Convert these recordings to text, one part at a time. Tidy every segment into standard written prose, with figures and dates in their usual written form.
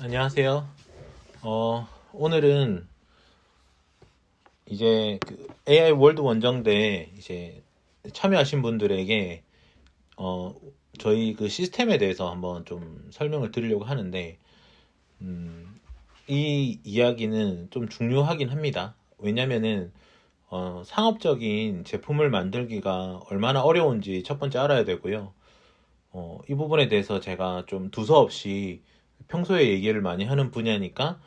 안녕하세요. 오늘은 이제 그 AI 월드 원정대 이제 참여하신 분들에게 어, 저희 그 시스템에 대해서 한번 좀 설명을 드리려고 하는데, 이 이야기는 좀 중요하긴 합니다. 왜냐면은 상업적인 제품을 만들기가 얼마나 어려운지 첫 번째 알아야 되고요. 이 부분에 대해서 제가 좀 두서없이 평소에 얘기를 많이 하는 분야니까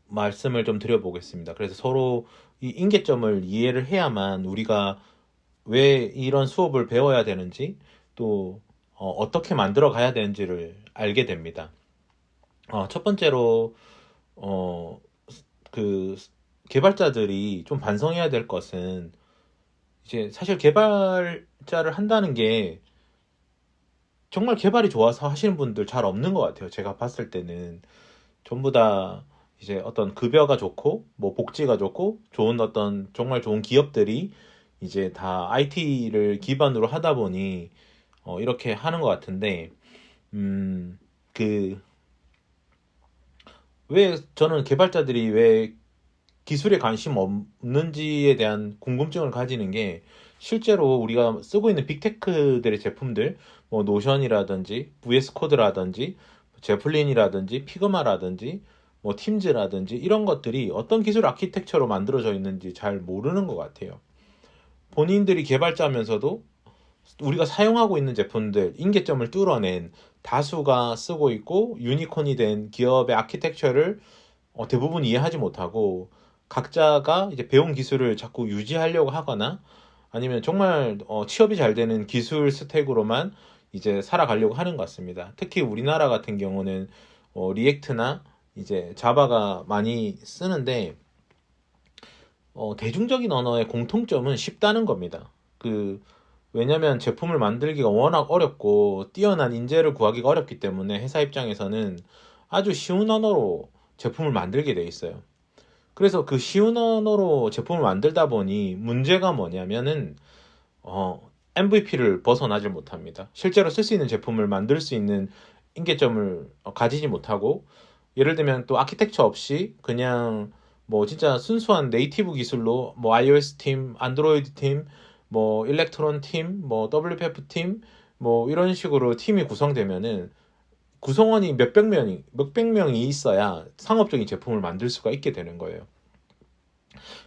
말씀을 좀 드려보겠습니다. 그래서 서로 이 인계점을 이해를 해야만 우리가 왜 이런 수업을 배워야 되는지, 또 떻게 만들어 가야 되는지를 알게 됩니다. 첫 번째로 어, 그 개발자들이 좀 반성해야 될 것은, 이제 사실 개발자를 한다는 게 정말 개발이 좋아서 하시는 분들 잘 없는 것 같아요. 제가 봤을 때는 전부 다 이제 어떤 급여가 좋고 뭐 복지가 좋고 좋은 어떤 정말 좋은 기업들이 이제 다 IT를 기반으로 하다 보니 이렇게 하는 것 같은데, 음, 그, 왜 저는 개발자들이 왜 기술에 관심 없는지에 대한 궁금증을 가지는 게, 실제로 우리가 쓰고 있는 빅테크들의 제품들, 뭐 노션이라든지 VS 코드라든지 제플린이라든지 피그마라든지 뭐 팀즈라든지 이런 것들이 어떤 기술 아키텍처로 만들어져 있는지 잘 모르는 것 같아요. 본인들이 개발자면서도 우리가 사용하고 있는 제품들 인계점을 뚫어낸 다수가 쓰고 있고 유니콘이 된 기업의 아키텍처를 대부분 이해하지 못하고, 각자가 이제 배운 기술을 자꾸 유지하려고 하거나 아니면 정말 취업이 잘 되는 기술 스택으로만 이제 살아가려고 하는 것 같습니다. 특히 우리나라 같은 경우는 리액트나 이제 자바가 많이 쓰는데, 대중적인 언어의 공통점은 쉽다는 겁니다. 왜냐면 제품을 만들기가 워낙 어렵고 뛰어난 인재를 구하기가 어렵기 때문에 회사 입장에서는 아주 쉬운 언어로 제품을 만들게 돼 있어요. 그래서 그 쉬운 언어로 제품을 만들다 보니 문제가 뭐냐면은 MVP를 벗어나질 못합니다. 실제로 쓸 수 있는 제품을 만들 수 있는 인계점을 가지지 못하고, 예를 들면 또 아키텍처 없이 그냥 뭐 진짜 순수한 네이티브 기술로 뭐 iOS 팀, 안드로이드 팀, 뭐 일렉트론 팀, 뭐 WPF 팀, 뭐 이런 식으로 팀이 구성되면은 구성원이 몇백 명이 있어야 상업적인 제품을 만들 수가 있게 되는 거예요.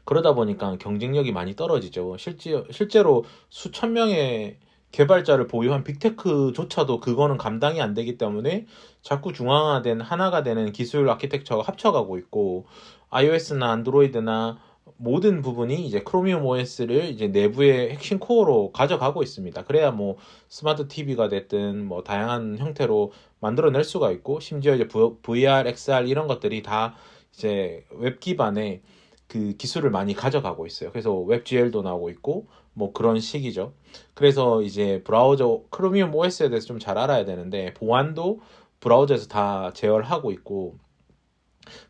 그러다 보니까 경쟁력이 많이 떨어지죠. 실제로 수천 명의 개발자를 보유한 빅테크조차도 그거는 감당이 안 되기 때문에 자꾸 중앙화된 하나가 되는 기술 아키텍처가 합쳐가고 있고, iOS나 안드로이드나 모든 부분이 이제 크로미움 OS를 이제 내부의 핵심 코어로 가져가고 있습니다. 그래야 뭐 스마트 TV가 됐든 뭐 다양한 형태로 만들어낼 수가 있고, 심지어 이제 VR, XR 이런 것들이 다 이제 웹 기반의 그 기술을 많이 가져가고 있어요. 그래서 웹GL도 나오고 있고 뭐 그런 식이죠. 그래서 이제 브라우저 크로미움 OS에 대해서 좀 잘 알아야 되는데, 보안도 브라우저에서 다 제어하고 있고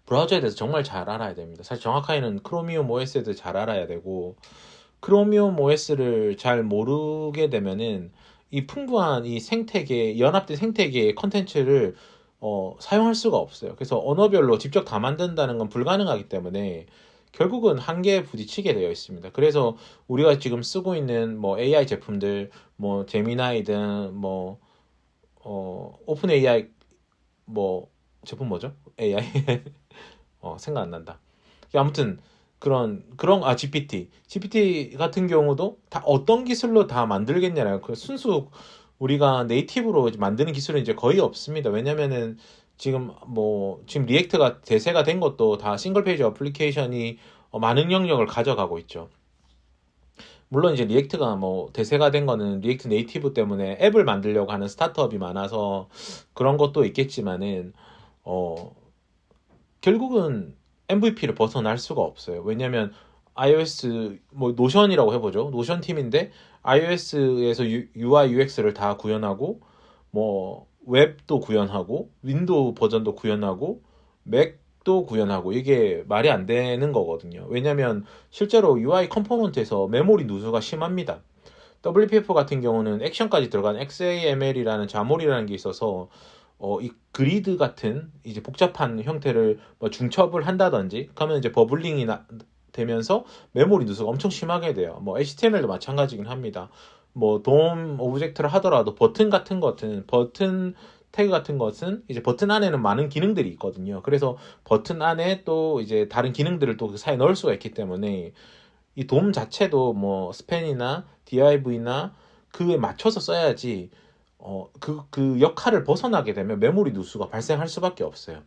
브라우저에 대해서 정말 잘 알아야 됩니다. 사실 정확하게는 크로미움 OS에 대해서 잘 알아야 되고, 크로미움 OS를 잘 모르게 되면은 이 풍부한 이 생태계, 연합된 생태계의 컨텐츠를 사용할 수가 없어요. 그래서 언어별로 직접 다 만든다는 건 불가능하기 때문에 결국은 한계에 부딪히게 되어 있습니다. 그래서 우리가 지금 쓰고 있는 뭐 AI 제품들, 뭐 제미나이든 뭐 오픈 AI, 뭐 제품 뭐죠? AI 생각 안 난다. 아무튼 GPT 같은 경우도 다 어떤 기술로 다 만들겠냐라고, 그 순수 우리가 네이티브로 만드는 기술은 이제 거의 없습니다. 왜냐면은 지금 리액트가 대세가 된 것도 다 싱글 페이지 어플리케이션이 많은 영역을 가져가고 있죠. 물론 이제 리액트가 뭐 대세가 된 거는 리액트 네이티브 때문에 앱을 만들려고 하는 스타트업이 많아서 그런 것도 있겠지만은 어 결국은 MVP를 벗어날 수가 없어요. 왜냐면 iOS 뭐 노션이라고 해보죠. 노션 팀인데 iOS에서 UI UX를 다 구현하고 뭐 웹도 구현하고 윈도우 버전도 구현하고 맥도 구현하고, 이게 말이 안 되는 거거든요. 왜냐면 실제로 UI 컴포넌트에서 메모리 누수가 심합니다. WPF 같은 경우는 액션까지 들어간 XAML이라는 자몰이라는 게 있어서 이 그리드 같은 이제 복잡한 형태를 뭐 중첩을 한다든지 그러면 이제 버블링이 되면서 메모리 누수가 엄청 심하게 돼요. 뭐 HTML도 마찬가지긴 합니다. 뭐 돔 오브젝트를 하더라도 버튼 태그 같은 것은 이제 버튼 안에는 많은 기능들이 있거든요. 그래서 버튼 안에 또 이제 다른 기능들을 또 그 사이에 넣을 수가 있기 때문에 이 돔 자체도 뭐 스팬이나 div나 그에 맞춰서 써야지 그 역할을 벗어나게 되면 메모리 누수가 발생할 수밖에 없어요.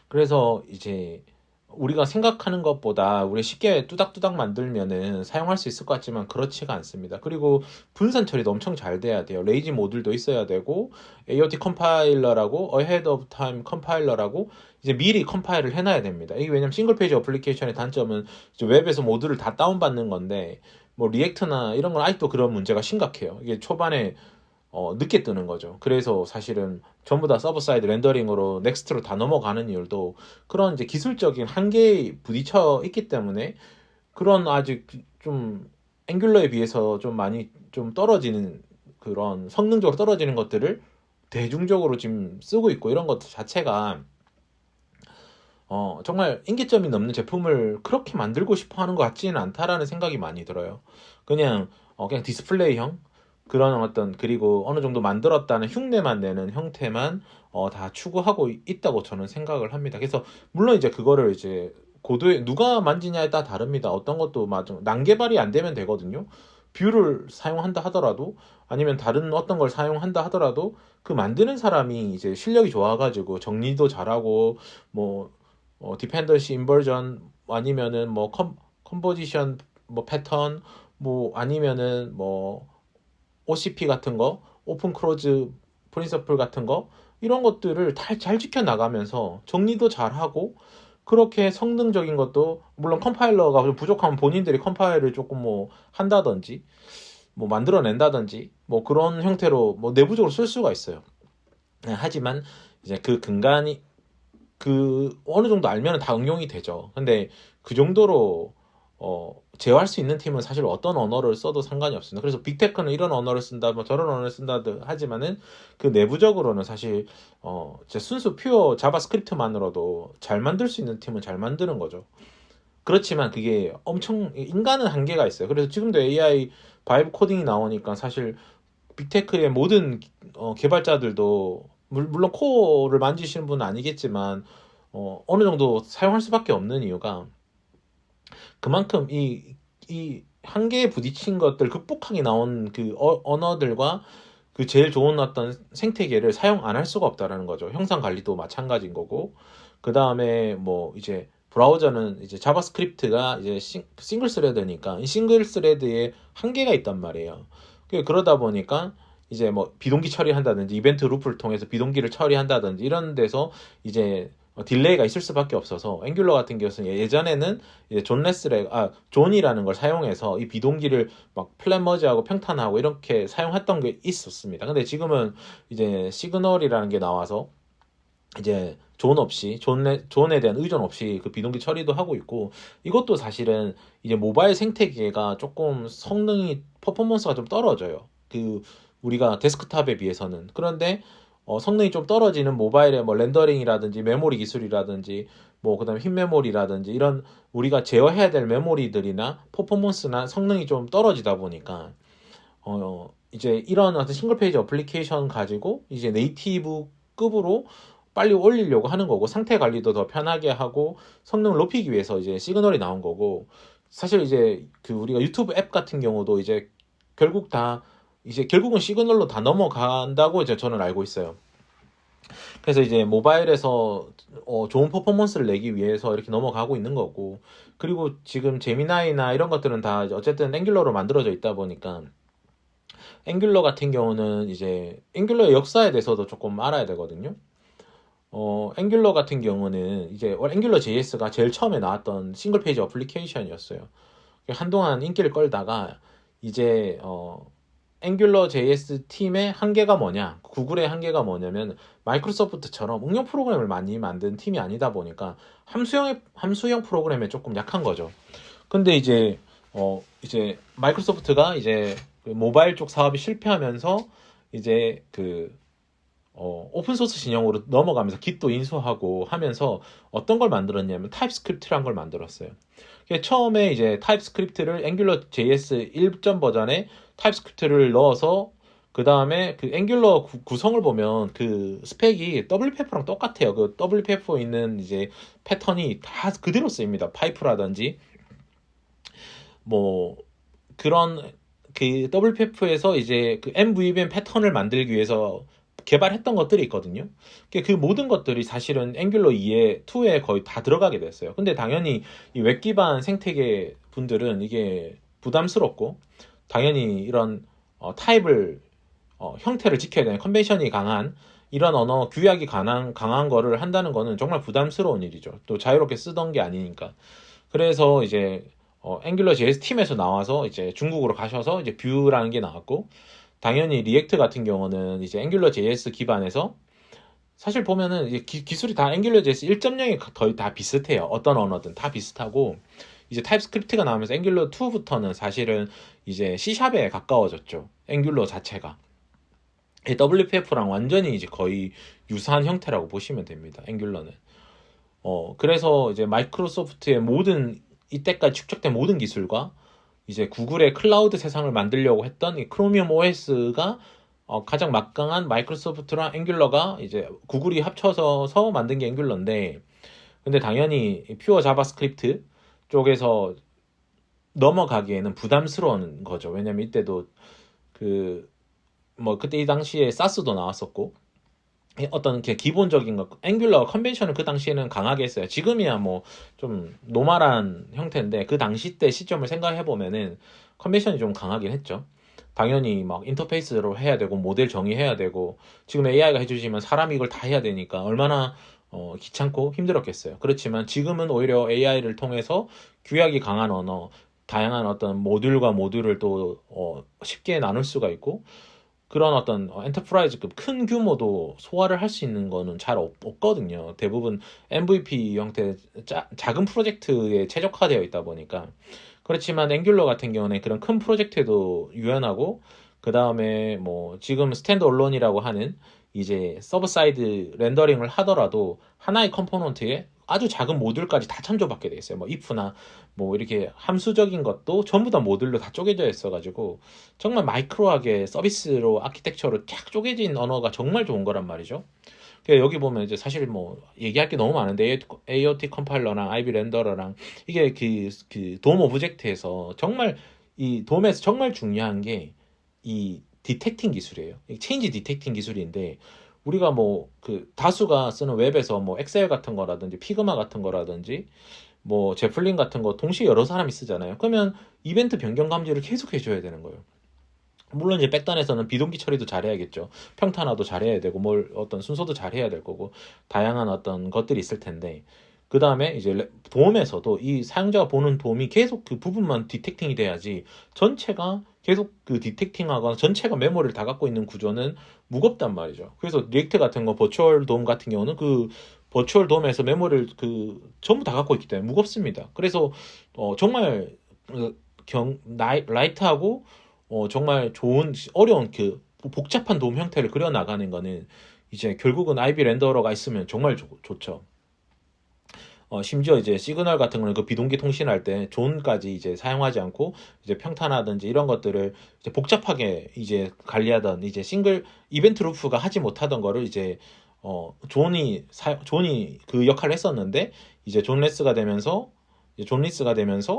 그래서 이제 우리가 생각하는 것보다 우리 쉽게 뚜닥뚜닥 만들면은 사용할 수 있을 것 같지만 그렇지가 않습니다. 그리고 분산 처리도 엄청 잘 돼야 돼요. 레이지 모듈도 있어야 되고 AOT 컴파일러라고 Ahead of Time 컴파일러라고 이제 미리 컴파일을 해놔야 됩니다. 이게 왜냐면 싱글 페이지 어플리케이션의 단점은 이제 웹에서 모듈을 다 다운받는 건데 뭐 리액트나 이런 건 아직도 그런 문제가 심각해요. 이게 초반에 늦게 뜨는 거죠. 그래서 사실은 전부 다 서버 사이드 렌더링으로 넥스트로 다 넘어가는 이유도 그런 이제 기술적인 한계에 부딪혀 있기 때문에 그런 아직 좀 앵귤러에 비해서 좀 많이 좀 떨어지는 그런 성능적으로 떨어지는 것들을 대중적으로 지금 쓰고 있고 이런 것 자체가 정말 인기점이 넘는 제품을 그렇게 만들고 싶어 하는 것 같지는 않다라는 생각이 많이 들어요. 그냥 디스플레이형 그런 어떤 그리고 어느 정도 만들었다는 흉내만 내는 형태만 다 추구하고 있다고 저는 생각을 합니다. 그래서 물론 이제 그거를 이제 고도에 누가 만지냐에 따라 다릅니다. 어떤 것도 맞아 난개발이 안 되면 되거든요. 뷰를 사용한다 하더라도 아니면 다른 어떤 걸 사용한다 하더라도 그 만드는 사람이 이제 실력이 좋아가지고 정리도 잘하고 뭐 디펜던시 인버전 아니면은 뭐 컴포지션 뭐 패턴 뭐 아니면은 뭐 OCP 같은 거 오픈 클로즈 프린서플 같은 거 이런 것들을 잘 지켜 나가면서 정리도 잘하고 그렇게 성능적인 것도 물론 컴파일러가 좀 부족하면 본인들이 컴파일을 조금 뭐 한다든지 뭐 만들어낸다든지 뭐 그런 형태로 뭐 내부적으로 쓸 수가 있어요. 하지만 이제 그 근간이 그 어느 정도 알면 다 응용이 되죠. 근데 그 정도로 제어할 수 있는 팀은 사실 어떤 언어를 써도 상관이 없습니다. 그래서 빅테크는 이런 언어를 쓴다, 뭐 저런 언어를 쓴다 하지만은 그 내부적으로는 사실 순수 퓨어 자바스크립트만으로도 잘 만들 수 있는 팀은 잘 만드는 거죠. 그렇지만 그게 엄청 인간은 한계가 있어요. 그래서 지금도 AI 바이브 코딩이 나오니까 사실 빅테크의 모든 개발자들도 물론 코어를 만지시는 분은 아니겠지만 어느 정도 사용할 수밖에 없는 이유가 그만큼 이 한계에 부딪힌 것들 극복하기 나온 그 언어들과 그 제일 좋은 어떤 생태계를 사용 안 할 수가 없다라는 거죠. 형상 관리도 마찬가지인 거고 그 다음에 뭐 이제 브라우저는 이제 자바스크립트가 이제 싱글 스레드니까 이 싱글 스레드에 한계가 있단 말이에요. 그러다 보니까 이제 뭐 비동기 처리한다든지 이벤트 루프를 통해서 비동기를 처리한다든지 이런 데서 이제 딜레이가 있을 수밖에 없어서 앵귤러 같은 경우는 예전에는 이제 존이라는 걸 사용해서 이 비동기를 막 플랫 머지하고 평탄하고 이렇게 사용했던 게 있었습니다. 근데 지금은 이제 시그널이라는 게 나와서 이제 존에 대한 의존 없이 그 비동기 처리도 하고 있고 이것도 사실은 이제 모바일 생태계가 조금 성능이 퍼포먼스가 좀 떨어져요. 그 우리가 데스크탑에 비해서는. 그런데 성능이 좀 떨어지는 모바일의 뭐 렌더링이라든지 메모리 기술이라든지 뭐 그다음에 흰 메모리라든지 이런 우리가 제어해야 될 메모리들이나 퍼포먼스나 성능이 좀 떨어지다 보니까 이제 이런 어떤 싱글 페이지 어플리케이션 가지고 이제 네이티브급으로 빨리 올리려고 하는 거고 상태 관리도 더 편하게 하고 성능을 높이기 위해서 이제 시그널이 나온 거고 사실 이제 그 우리가 유튜브 앱 같은 경우도 이제 결국은 시그널로 다 넘어간다고 이제 저는 알고 있어요. 그래서 이제 모바일에서 좋은 퍼포먼스를 내기 위해서 이렇게 넘어가고 있는 거고 그리고 지금 제미나이나 이런 것들은 다 어쨌든 앵귤러로 만들어져 있다 보니까 앵귤러 같은 경우는 이제 앵귤러의 역사에 대해서도 조금 알아야 되거든요. 앵귤러 같은 경우는 이제 앵귤러 JS가 제일 처음에 나왔던 싱글 페이지 어플리케이션이었어요. 한동안 인기를 끌다가 이제 앵귤러 JS 팀의 한계가 뭐냐, 구글의 한계가 뭐냐면 마이크로소프트처럼 응용 프로그램을 많이 만든 팀이 아니다 보니까 함수형 프로그램에 조금 약한 거죠. 근데 이제 마이크로소프트가 이제 그 모바일 쪽 사업이 실패하면서 이제 그 오픈소스 진영으로 넘어가면서 Git도 인수하고 하면서 어떤 걸 만들었냐면 타입스크립트라는 걸 만들었어요. 처음에 이제 타입스크립트를 앵귤러 JS 1점 버전에 타입스크립트를 넣어서 그 다음에 그 앵귤러 구성을 보면 그 스펙이 WPF랑 똑같아요. 그 WPF 있는 이제 패턴이 다 그대로 쓰입니다. 파이프라든지 뭐 그런 그 WPF에서 이제 그 MVVM 패턴을 만들기 위해서 개발했던 것들이 있거든요. 그 모든 것들이 사실은 앵귤러 2에 거의 다 들어가게 됐어요. 근데 당연히 이 웹 기반 생태계 분들은 이게 부담스럽고 당연히 이런 타입을 형태를 지켜야 되는 컨벤션이 강한 이런 언어 규약이 강한 거를 한다는 거는 정말 부담스러운 일이죠. 또 자유롭게 쓰던 게 아니니까. 그래서 이제 앵귤러 JS 팀에서 나와서 이제 중국으로 가셔서 이제 뷰라는 게 나왔고, 당연히 리액트 같은 경우는 이제 앵귤러 JS 기반에서 사실 보면은 이제 기술이 다 앵귤러 JS 1.0이 거의 다 비슷해요. 어떤 언어든 다 비슷하고, 이제 타입스크립트가 나오면서 앵귤러 2부터는 사실은 이제 C샵에 가까워졌죠. 앵귤러 자체가. WPF랑 완전히 이제 거의 유사한 형태라고 보시면 됩니다. 앵귤러는. 그래서 이제 마이크로소프트의 모든 이때까지 축적된 모든 기술과 이제 구글의 클라우드 세상을 만들려고 했던 이 크로미움 OS가 가장 막강한 마이크로소프트랑 앵귤러가 이제 구글이 합쳐서 만든 게 앵귤러인데, 근데 당연히 퓨어 자바스크립트 쪽에서 넘어가기에는 부담스러운 거죠. 왜냐면 이때도 그때 이 당시에 사스도 나왔었고, 어떤 기본적인 거 앵귤러 컨벤션을 그 당시에는 강하게 했어요. 지금이야 뭐 좀 노멀한 형태인데 그 당시 때 시점을 생각해 보면은 컨벤션이 좀 강하긴 했죠. 당연히 막 인터페이스로 해야 되고 모델 정의해야 되고, 지금 AI가 해주시면 사람이 이걸 다 해야 되니까 얼마나 귀찮고 힘들었겠어요. 그렇지만 지금은 오히려 AI를 통해서 규약이 강한 언어, 다양한 어떤 모듈과 모듈을 또 쉽게 나눌 수가 있고, 그런 어떤 엔터프라이즈급 큰 규모도 소화를 할 수 있는 거는 잘 없거든요. 대부분 MVP 형태 작은 프로젝트에 최적화되어 있다 보니까. 그렇지만 앵귤러 같은 경우는 그런 큰 프로젝트에도 유연하고, 그 다음에 뭐 지금 스탠드 얼론이라고 하는 이제 서브 사이드 렌더링을 하더라도 하나의 컴포넌트에 아주 작은 모듈까지 다 참조받게 돼 있어요. 뭐 if나 뭐 이렇게 함수적인 것도 전부 다 모듈로 다 쪼개져 있어가지고 정말 마이크로하게 서비스로 아키텍처로 쫙 쪼개진 언어가 정말 좋은 거란 말이죠. 여기 보면 이제 사실 뭐 얘기할 게 너무 많은데 AOT 컴파일러랑 IB 렌더러랑 이게 돔 오브젝트에서 정말 이 돔에서 정말 중요한 게 이 디텍팅 기술이에요. 체인지 디텍팅 기술인데, 우리가 뭐 다수가 쓰는 웹에서 뭐 엑셀 같은 거라든지 피그마 같은 거라든지 뭐 제플린 같은 거 동시에 여러 사람이 쓰잖아요. 그러면 이벤트 변경 감지를 계속 해줘야 되는 거예요. 물론 이제 백단에서는 비동기 처리도 잘해야겠죠. 평탄화도 잘해야 되고 어떤 순서도 잘해야 될 거고 다양한 어떤 것들이 있을 텐데, 그 다음에 이제 돔에서도 이 사용자가 보는 돔이 계속 그 부분만 디텍팅이 돼야지 전체가 계속 디텍팅하거나 전체가 메모리를 다 갖고 있는 구조는 무겁단 말이죠. 그래서 리액트 같은 거 버추얼 돔 같은 경우는 버추얼 돔에서 메모리를 전부 다 갖고 있기 때문에 무겁습니다. 그래서 정말 라이트하고 정말 좋은 어려운 복잡한 돔 형태를 그려 나가는 거는 이제 결국은 IB 렌더러가 있으면 정말 좋죠. 심지어 이제 시그널 같은 거는 비동기 통신할 때 존까지 이제 사용하지 않고 이제 평탄하든지 이런 것들을 이제 복잡하게 이제 관리하던 이제 싱글 이벤트 루프가 하지 못하던 거를 이제 존이 그 역할을 했었는데, 이제 존 리스가 되면서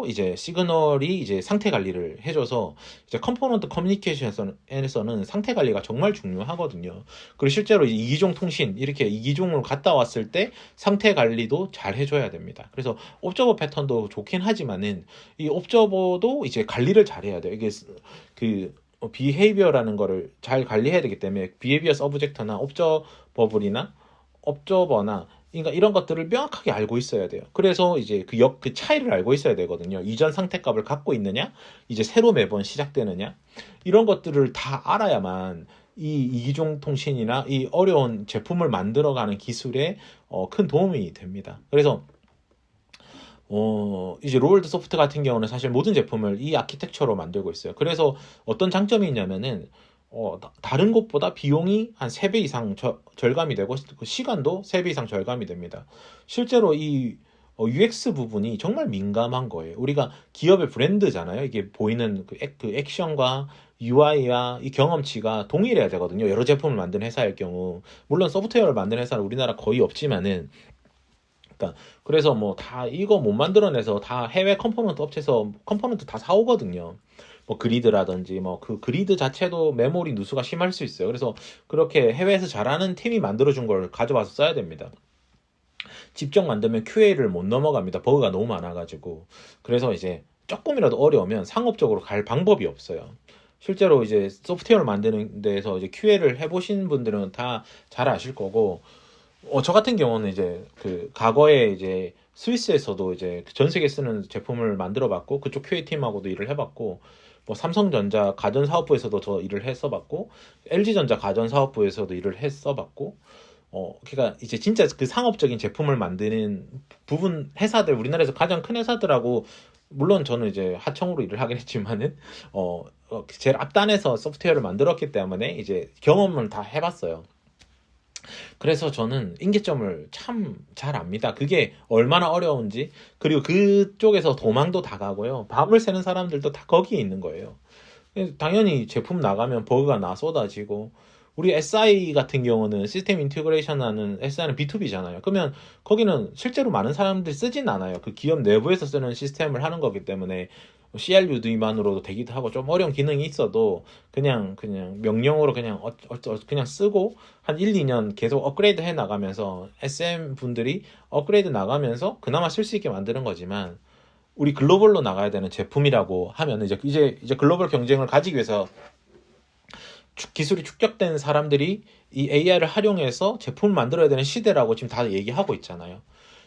이제 시그널이 이제 상태 관리를 해줘서 이제 컴포넌트 커뮤니케이션에서는 상태 관리가 정말 중요하거든요. 그리고 실제로 이기종 통신 이렇게 이기종을 갔다 왔을 때 상태 관리도 잘 해줘야 됩니다. 그래서 옵저버 패턴도 좋긴 하지만은 이 옵저버도 이제 관리를 잘 해야 돼요. 이게 비헤이비어라는 거를 잘 관리해야 되기 때문에 비헤이비어 서브젝트나 옵저버블이나 옵저버나 그러니까 이런 것들을 명확하게 알고 있어야 돼요. 그래서 이제 그 차이를 알고 있어야 되거든요. 이전 상태값을 갖고 있느냐, 이제 새로 매번 시작되느냐, 이런 것들을 다 알아야만 이 이기종 통신이나 이 어려운 제품을 만들어가는 기술에 큰 도움이 됩니다. 그래서 이제 로월드 소프트 같은 경우는 사실 모든 제품을 이 아키텍처로 만들고 있어요. 그래서 어떤 장점이 있냐면은 다른 곳보다 비용이 한 3배 이상 절감이 되고 그 시간도 3배 이상 절감이 됩니다. 실제로 이 UX 부분이 정말 민감한 거예요. 우리가 기업의 브랜드잖아요. 이게 보이는 그 액션과 UI와 이 경험치가 동일해야 되거든요. 여러 제품을 만드는 회사일 경우. 물론 소프트웨어를 만드는 회사는 우리나라 거의 없지만은, 그러니까 그래서 뭐 다 이거 못 만들어내서 다 해외 컴포넌트 업체에서 컴포넌트 다 사오거든요. 뭐 그리드라든지 뭐 그 그리드 자체도 메모리 누수가 심할 수 있어요. 그래서 그렇게 해외에서 잘하는 팀이 만들어준 걸 가져와서 써야 됩니다. 직접 만들면 QA를 못 넘어갑니다. 버그가 너무 많아가지고. 그래서 이제 조금이라도 어려우면 상업적으로 갈 방법이 없어요. 실제로 이제 소프트웨어를 만드는 데서 이제 QA를 해보신 분들은 다 잘 아실 거고, 저 같은 경우는 이제 그 과거에 이제 스위스에서도 이제 전 세계 쓰는 제품을 만들어 봤고, 그쪽 QA 팀하고도 일을 해봤고, 뭐 삼성전자 가전사업부에서도 저 일을 했어봤고, LG전자 가전사업부에서도 일을 했어봤고, 그러니까 이제 진짜 그 상업적인 제품을 만드는 부분 회사들, 우리나라에서 가장 큰 회사들하고, 물론 저는 이제 하청으로 일을 하긴 했지만은, 제일 앞단에서 소프트웨어를 만들었기 때문에 이제 경험을 다 해봤어요. 그래서 저는 인계점을 참 잘 압니다. 그게 얼마나 어려운지. 그리고 그쪽에서 도망도 다 가고요. 밤을 새는 사람들도 다 거기에 있는 거예요. 당연히 제품 나가면 버그가 나 쏟아지고, 우리 SI 같은 경우는 시스템 인티그레이션 하는 SI는 B2B잖아요. 그러면 거기는 실제로 많은 사람들이 쓰진 않아요. 그 기업 내부에서 쓰는 시스템을 하는 거기 때문에 CRUD만으로도 되기도 하고, 좀 어려운 기능이 있어도 그냥 명령으로 그냥 쓰고 한 1, 2년 계속 업그레이드 해 나가면서 SM 분들이 업그레이드 나가면서 그나마 쓸 수 있게 만드는 거지만, 우리 글로벌로 나가야 되는 제품이라고 하면 이제 글로벌 경쟁을 가지기 위해서 기술이 축적된 사람들이 이 AI를 활용해서 제품을 만들어야 되는 시대라고 지금 다 얘기하고 있잖아요.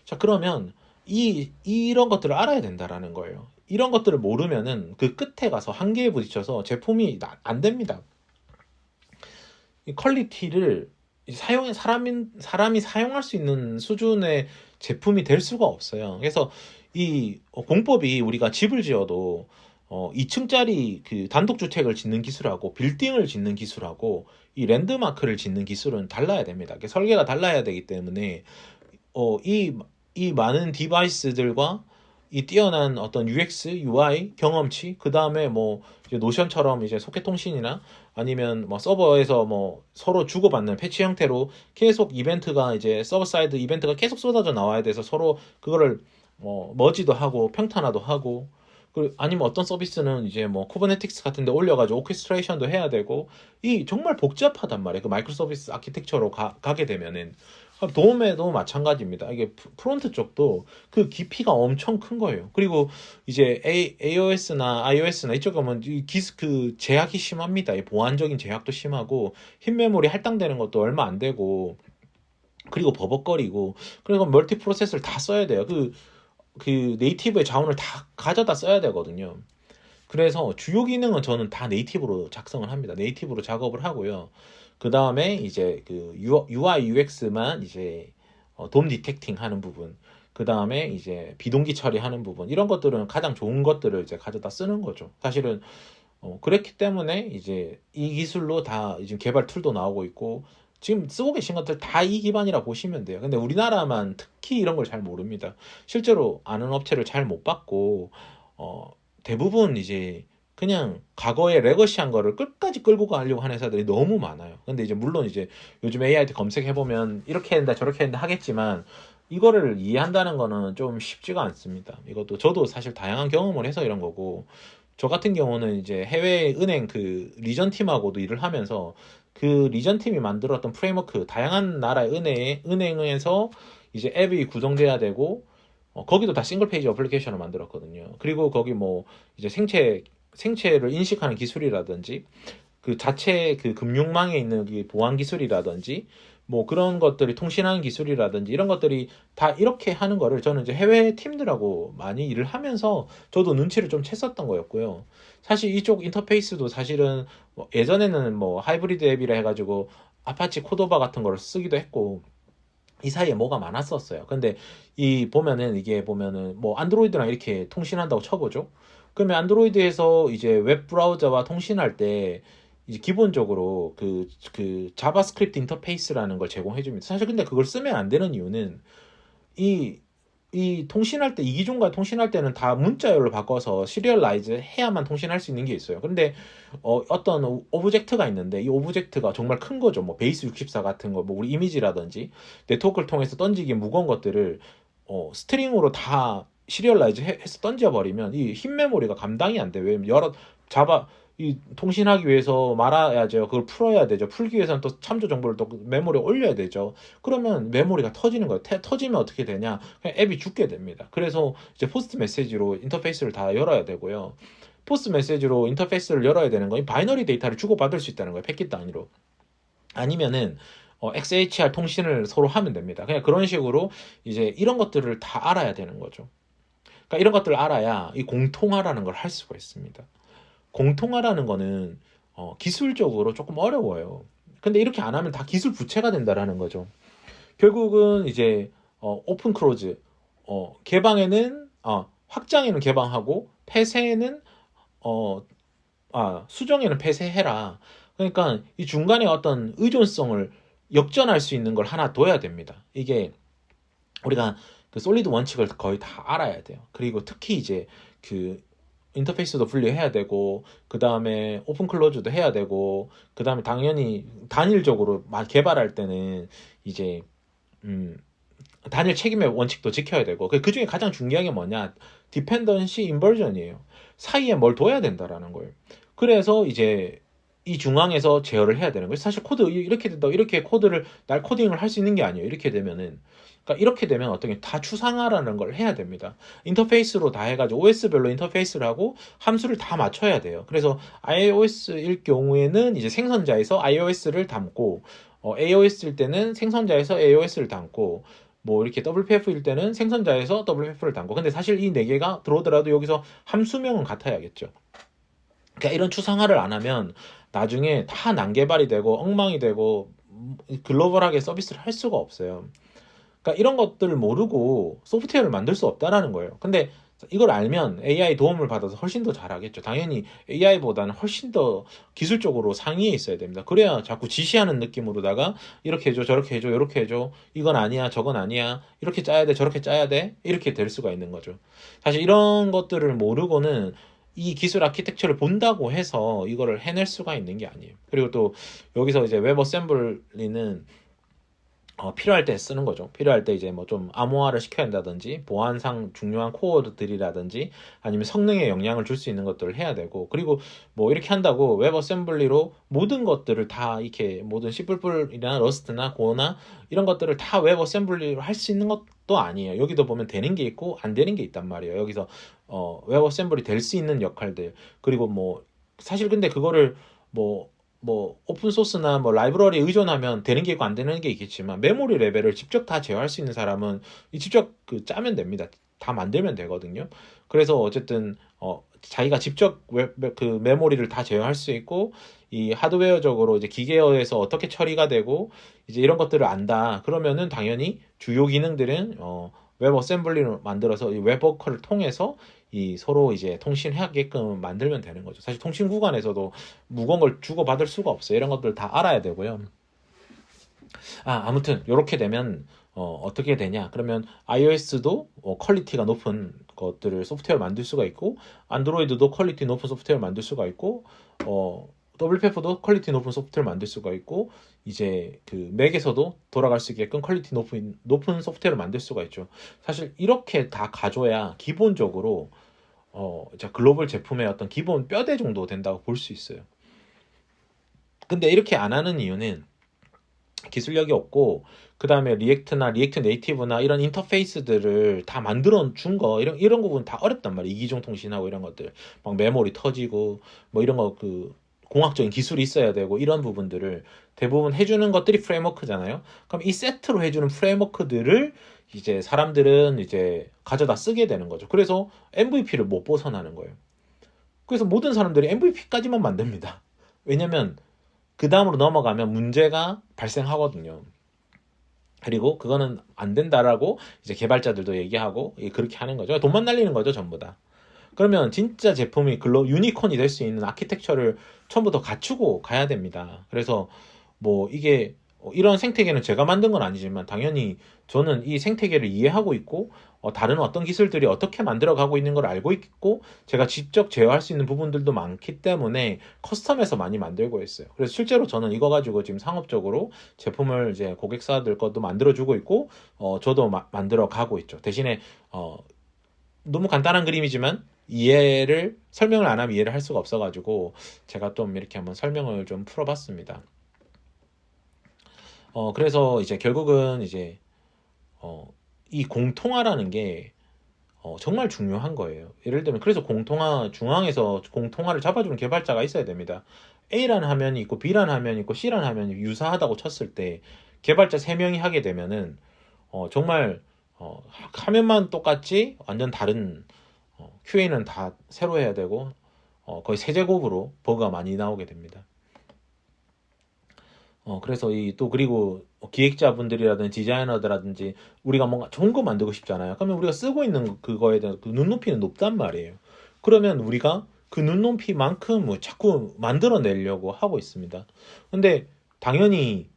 자, 그러면 이런 것들을 알아야 된다라는 거예요. 이런 것들을 모르면은 그 끝에 가서 한계에 부딪혀서 제품이 안 됩니다. 이 퀄리티를 사람이 사용할 수 있는 수준의 제품이 될 수가 없어요. 그래서 이 공법이, 우리가 집을 지어도 2층짜리 그 단독주택을 짓는 기술하고 빌딩을 짓는 기술하고 이 랜드마크를 짓는 기술은 달라야 됩니다. 설계가 달라야 되기 때문에 이 많은 디바이스들과 이 뛰어난 어떤 UX, UI 경험치, 그 다음에 뭐 이제 노션처럼 이제 소켓 통신이나 아니면 뭐 서버에서 뭐 서로 주고받는 패치 형태로 계속 이벤트가, 이제 서버 사이드 이벤트가 계속 쏟아져 나와야 돼서 서로 그거를 머지도 하고 평탄화도 하고, 아니면 어떤 서비스는 이제 뭐 쿠버네티스 같은 데 올려가지고 오케스트레이션도 해야 되고, 이 정말 복잡하단 말이에요. 그 마이크로 서비스 아키텍처로 가게 되면은. 도움에도 마찬가지입니다. 이게 프론트 쪽도 그 깊이가 엄청 큰 거예요. 그리고 이제 iOS나 이쪽 가면 그 제약이 심합니다. 보안적인 제약도 심하고, 흰 메모리 할당되는 것도 얼마 안 되고, 그리고 버벅거리고, 그리고 멀티 프로세스를 다 써야 돼요. 그 네이티브의 자원을 다 가져다 써야 되거든요. 그래서 주요 기능은 저는 다 네이티브로 작성을 합니다. 네이티브로 작업을 하고요. 그 다음에 이제 그 UI, UX만 이제 돔 디텍팅 하는 부분, 그 다음에 이제 비동기 처리하는 부분, 이런 것들은 가장 좋은 것들을 이제 가져다 쓰는 거죠. 사실은 그랬기 때문에 이제 이 기술로 다 지금 개발 툴도 나오고 있고, 지금 쓰고 계신 것들 다 이 기반이라 보시면 돼요. 근데 우리나라만 특히 이런 걸 잘 모릅니다. 실제로 아는 업체를 잘 못 봤고, 대부분 이제 그냥 과거에 레거시한 거를 끝까지 끌고 가려고 하는 회사들이 너무 많아요. 근데 이제 물론 이제 요즘 AI 검색해보면 이렇게 한다 저렇게 한다 하겠지만, 이거를 이해한다는 거는 좀 쉽지가 않습니다. 이것도 저도 사실 다양한 경험을 해서 이런 거고, 저 같은 경우는 이제 해외 은행 그 리전 팀하고도 일을 하면서 그 리전 팀이 만들었던 프레임워크, 다양한 나라의 은행에서 이제 앱이 구성돼야 되고, 거기도 다 싱글 페이지 어플리케이션을 만들었거든요. 그리고 거기 뭐 이제 생체를 인식하는 기술이라든지, 그 자체 그 금융망에 있는 그 보안 기술이라든지, 뭐 그런 것들이 통신하는 기술이라든지, 이런 것들이 다 이렇게 하는 거를 저는 이제 해외 팀들하고 많이 일을 하면서 저도 눈치를 좀 챘었던 거였고요. 사실 이쪽 인터페이스도 사실은 예전에는 뭐 하이브리드 앱이라 해가지고 아파치 코도바 같은 거를 쓰기도 했고, 이 사이에 뭐가 많았었어요. 근데 이게 보면은 뭐 안드로이드랑 이렇게 통신한다고 쳐보죠. 그러면 안드로이드에서 이제 웹 브라우저와 통신할 때 이제 기본적으로 그 자바스크립트 인터페이스라는 걸 제공해 줍니다. 사실 근데 그걸 쓰면 안 되는 이유는 이 통신할 때, 이기종과 통신할 때는 다 문자열로 바꿔서 시리얼라이즈 해야만 통신할 수 있는 게 있어요. 근데 어떤 오브젝트가 있는데 이 오브젝트가 정말 큰 거죠. 뭐 베이스 64 같은 거, 뭐 우리 이미지라든지 네트워크를 통해서 던지기 무거운 것들을 스트링으로 다 시리얼라이즈 해서 던져버리면 이 흰 메모리가 감당이 안 돼요. 왜냐면 이 통신하기 위해서 말아야죠. 그걸 풀어야 되죠. 풀기 위해서는 또 참조 정보를 또 메모리에 올려야 되죠. 그러면 메모리가 터지는 거예요. 터지면 어떻게 되냐? 그냥 앱이 죽게 됩니다. 그래서 이제 포스트 메시지로 인터페이스를 다 열어야 되고요. 포스트 메시지로 인터페이스를 열어야 되는 건 바이너리 데이터를 주고받을 수 있다는 거예요. 패킷 단위로. 아니면은 XHR 통신을 서로 하면 됩니다. 그냥 그런 식으로 이제 이런 것들을 다 알아야 되는 거죠. 그러니까 이런 것들을 알아야 이 공통화라는 걸 할 수가 있습니다. 공통화라는 거는 기술적으로 조금 어려워요. 근데 이렇게 안 하면 다 기술 부채가 된다라는 거죠. 결국은 이제 오픈 크로즈 개방에는 확장에는 개방하고 폐쇄에는 수정에는 폐쇄해라. 그러니까 이 중간에 어떤 의존성을 역전할 수 있는 걸 하나 둬야 됩니다. 이게 우리가 그 솔리드 원칙을 거의 다 알아야 돼요. 그리고 특히 이제 그 인터페이스도 분리해야 되고, 그 다음에 오픈 클로즈도 해야 되고, 그 다음에 당연히 단일적으로 개발할 때는 이제 단일 책임의 원칙도 지켜야 되고, 그 중에 가장 중요한 게 뭐냐? 디펜던시 인버전이에요. 사이에 뭘 둬야 된다라는 거예요. 그래서 이제 이 중앙에서 제어를 해야 되는 거예요. 사실 코드 이렇게 된다, 이렇게 코드를 날 코딩을 할 수 있는 게 아니에요. 이렇게 되면은. 그러니까 이렇게 되면 어떻게 다 추상화라는 걸 해야 됩니다. 인터페이스로 다 해가지고 OS별로 인터페이스를 하고 함수를 다 맞춰야 돼요. 그래서 iOS일 경우에는 이제 생성자에서 iOS를 담고, AOS일 때는 생성자에서 AOS를 담고, 뭐 이렇게 WPF일 때는 생성자에서 WPF를 담고. 근데 사실 이 네 개가 들어오더라도 여기서 함수명은 같아야겠죠. 그러니까 이런 추상화를 안 하면 나중에 다 난개발이 되고 엉망이 되고 글로벌하게 서비스를 할 수가 없어요. 그러니까 이런 것들을 모르고 소프트웨어를 만들 수 없다라는 거예요. 근데 이걸 알면 AI 도움을 받아서 훨씬 더 잘하겠죠. 당연히 AI보다는 훨씬 더 기술적으로 상위에 있어야 됩니다. 그래야 자꾸 지시하는 느낌으로다가 이렇게 해줘, 저렇게 해줘, 이렇게 해줘, 이건 아니야, 저건 아니야, 이렇게 짜야 돼, 저렇게 짜야 돼, 이렇게 될 수가 있는 거죠. 사실 이런 것들을 모르고는 이 기술 아키텍처를 본다고 해서 이거를 해낼 수가 있는 게 아니에요. 그리고 또 여기서 이제 웹 어셈블리는 필요할 때 쓰는 거죠. 필요할 때 이제 뭐 좀 암호화를 시켜야 한다든지, 보안상 중요한 코어들이라든지, 아니면 성능에 영향을 줄 수 있는 것들을 해야 되고, 그리고 뭐 이렇게 한다고 웹 어셈블리로 모든 것들을 다 이렇게 모든 C++이나 러스트나 고나 이런 것들을 다 웹 어셈블리로 할 수 있는 것도 아니에요. 여기도 보면 되는 게 있고 안 되는 게 있단 말이에요. 여기서 웹 어셈블리 될 수 있는 역할들, 그리고 뭐 사실 근데 그거를 뭐 오픈 소스나 뭐 라이브러리에 의존하면 되는 게 있고 안 되는 게 있겠지만, 메모리 레벨을 직접 다 제어할 수 있는 사람은 직접 짜면 됩니다. 다 만들면 되거든요. 그래서 어쨌든 자기가 직접 그 메모리를 다 제어할 수 있고, 이 하드웨어적으로 이제 기계어에서 어떻게 처리가 되고 이제 이런 것들을 안다. 그러면은 당연히 주요 기능들은 웹 어셈블리로 만들어서 이 웹워커를 통해서 이 서로 이제 통신하게끔 만들면 되는 거죠. 사실 통신 구간에서도 무거운 걸 주고받을 수가 없어요. 이런 것들 다 알아야 되고요. 아무튼 이렇게 되면 어떻게 되냐? 그러면 iOS도 퀄리티가 높은 것들을 소프트웨어 만들 수가 있고, 안드로이드도 퀄리티 높은 소프트웨어 만들 수가 있고, WPF도 퀄리티 높은 소프트웨어 만들 수가 있고, 이제 그 맥에서도 돌아갈 수 있게끔 퀄리티 높은 소프트웨어를 만들 수가 있죠. 사실 이렇게 다 가져야 기본적으로 글로벌 제품의 어떤 기본 뼈대 정도 된다고 볼 수 있어요. 근데 이렇게 안 하는 이유는 기술력이 없고, 그 다음에 리액트나 리액트 네이티브나 이런 인터페이스들을 다 만들어 준 거, 이런 부분 다 어렵단 말이에요. 이기종 통신하고 이런 것들, 막 메모리 터지고 뭐 이런 거, 그 공학적인 기술이 있어야 되고, 이런 부분들을 대부분 해주는 것들이 프레임워크잖아요. 그럼 이 세트로 해주는 프레임워크들을 이제 사람들은 이제 가져다 쓰게 되는 거죠. 그래서 MVP를 못 벗어나는 거예요. 그래서 모든 사람들이 MVP까지만 만듭니다. 왜냐면 그 다음으로 넘어가면 문제가 발생하거든요. 그리고 그거는 안 된다라고 이제 개발자들도 얘기하고 그렇게 하는 거죠. 돈만 날리는 거죠, 전부 다. 그러면 진짜 제품이 유니콘이 될 수 있는 아키텍처를 처음부터 갖추고 가야 됩니다. 그래서 뭐 이게 이런 생태계는 제가 만든 건 아니지만 당연히 저는 이 생태계를 이해하고 있고 다른 어떤 기술들이 어떻게 만들어가고 있는 걸 알고 있고 제가 직접 제어할 수 있는 부분들도 많기 때문에 커스텀해서 많이 만들고 있어요. 그래서 실제로 저는 이거 가지고 지금 상업적으로 제품을 이제 고객사들 것도 만들어주고 있고 저도 만들어 가고 있죠. 대신에 너무 간단한 그림이지만 설명을 안 하면 이해를 할 수가 없어가지고 제가 좀 이렇게 한번 설명을 좀 풀어봤습니다. 그래서 이제 결국은 이제 이 공통화라는 게 정말 중요한 거예요. 예를 들면 그래서 중앙에서 공통화를 잡아주는 개발자가 있어야 됩니다. A라는 화면이 있고 B라는 화면이 있고 C라는 화면이 유사하다고 쳤을 때 개발자 3명이 하게 되면은 정말 화면만 똑같지 완전 다른 QA는 다 새로 해야 되고 거의 세제곱으로 버그가 많이 나오게 됩니다. 그래서 그리고 기획자분들이라든지 디자이너들라든지 우리가 뭔가 좋은 거 만들고 싶잖아요. 그러면 우리가 쓰고 있는 그거에 대한 그 눈높이는 높단 말이에요. 그러면 우리가 그 눈높이만큼 뭐 자꾸 만들어내려고 하고 있습니다. 근데 당연히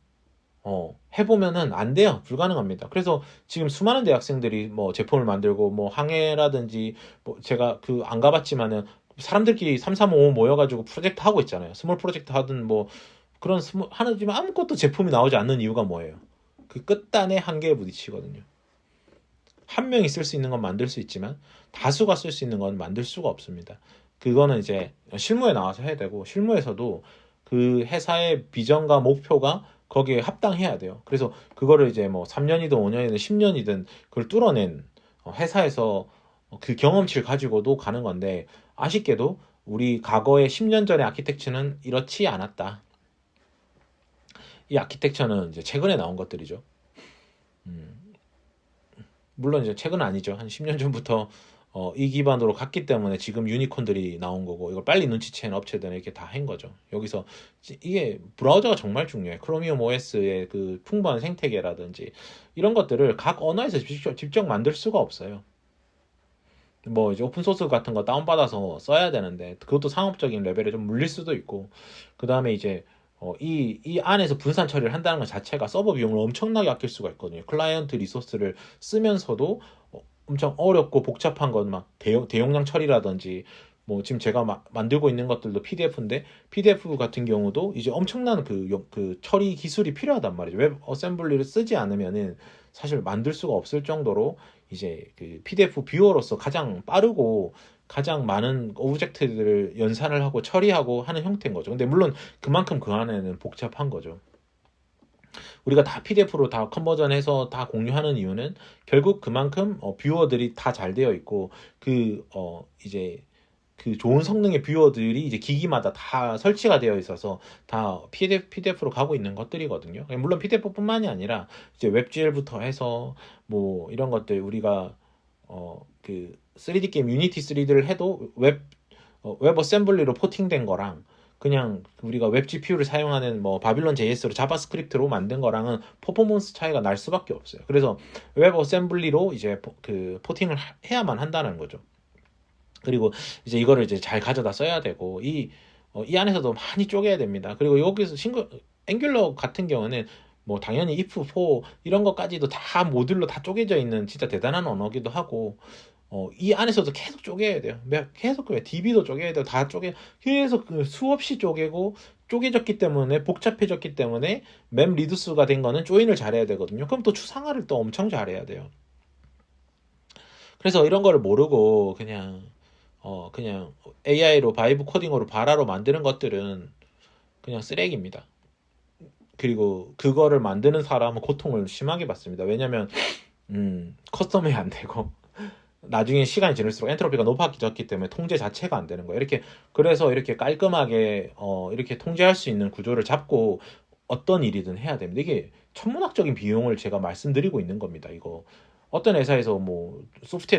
해보면은 안 돼요. 불가능합니다. 그래서 지금 수많은 대학생들이 뭐 제품을 만들고 뭐 항해라든지 뭐 제가 안 가봤지만은 사람들끼리 335 모여가지고 프로젝트 하고 있잖아요. 스몰 프로젝트 하든 뭐 그런 하지만 아무것도 제품이 나오지 않는 이유가 뭐예요? 그 끝단의 한계에 부딪히거든요. 한 명이 쓸 수 있는 건 만들 수 있지만 다수가 쓸 수 있는 건 만들 수가 없습니다. 그거는 이제 실무에 나와서 해야 되고 실무에서도 그 회사의 비전과 목표가 거기에 합당해야 돼요. 그래서 그거를 이제 뭐 3년이든 5년이든 10년이든 그걸 뚫어낸 회사에서 그 경험치를 가지고도 가는 건데 아쉽게도 우리 과거의 10년 전의 아키텍처는 이렇지 않았다. 이 아키텍처는 이제 최근에 나온 것들이죠. 물론 이제 최근 아니죠. 한 10년 전부터 이 기반으로 갔기 때문에 지금 유니콘들이 나온 거고 이걸 빨리 눈치챈 업체들은 이렇게 다 한 거죠. 여기서 이게 브라우저가 정말 중요해요. 크로미움 OS의 그 풍부한 생태계라든지 이런 것들을 각 언어에서 직접 만들 수가 없어요. 뭐 이제 오픈소스 같은 거 다운받아서 써야 되는데 그것도 상업적인 레벨에 좀 물릴 수도 있고 그 다음에 이제 이 안에서 분산 처리를 한다는 것 자체가 서버 비용을 엄청나게 아낄 수가 있거든요. 클라이언트 리소스를 쓰면서도 엄청 어렵고 복잡한 건 막 대용량 처리라든지 뭐 지금 제가 만들고 있는 것들도 PDF인데 PDF 같은 경우도 이제 엄청난 그 처리 기술이 필요하단 말이죠. 웹 어셈블리를 쓰지 않으면은 사실 만들 수가 없을 정도로 이제 그 PDF 뷰어로서 가장 빠르고 가장 많은 오브젝트들을 연산을 하고 처리하고 하는 형태인 거죠. 근데 물론 그만큼 그 안에는 복잡한 거죠. 우리가 다 PDF로 다 컨버전해서 다 공유하는 이유는 결국 그만큼 뷰어들이 다 잘 되어 있고 이제 그 좋은 성능의 뷰어들이 이제 기기마다 다 설치가 되어 있어서 다 PDF로 가고 있는 것들이거든요. 물론 PDF뿐만이 아니라 이제 웹GL부터 해서 뭐 이런 것들 우리가 그 3D 게임 유니티 3D를 해도 웹 어셈블리로 포팅된 거랑 그냥 우리가 웹 GPU를 사용하는 뭐 바빌론 JS로 자바스크립트로 만든 거랑은 퍼포먼스 차이가 날 수밖에 없어요. 그래서 웹 어셈블리로 이제 그 포팅을 해야만 한다는 거죠. 그리고 이제 이거를 이제 잘 가져다 써야 되고 이 안에서도 많이 쪼개야 됩니다. 그리고 여기서 앵귤러 같은 경우는 뭐 당연히 if, for 이런 것까지도 다 모듈로 다 쪼개져 있는 진짜 대단한 언어기도 하고 이 안에서도 계속 쪼개야 돼요. 계속 DB도 쪼개야 돼요. 다 계속 수없이 쪼개고 쪼개졌기 때문에 복잡해졌기 때문에 맵 리두스가 된 거는 조인을 잘해야 되거든요. 그럼 또 추상화를 또 엄청 잘해야 돼요. 그래서 이런 거를 모르고 그냥 AI로 바이브 코딩으로 바라로 만드는 것들은 그냥 쓰레기입니다. 그리고 그거를 만드는 사람은 고통을 심하게 받습니다. 왜냐면 커스텀이 안 되고 나중에 시간이 지날수록 엔트로피가 높아졌기 때문에 통제 자체가 안 되는 거예요. 그래서 이렇게 깔끔하게 이렇게 통제할 수 있는 구조를 잡고 어떤 일이든 해야 됩니다. 이게 천문학적인 비용을 제가 말씀드리고 있는 겁니다. 이거 어떤 회사에서 뭐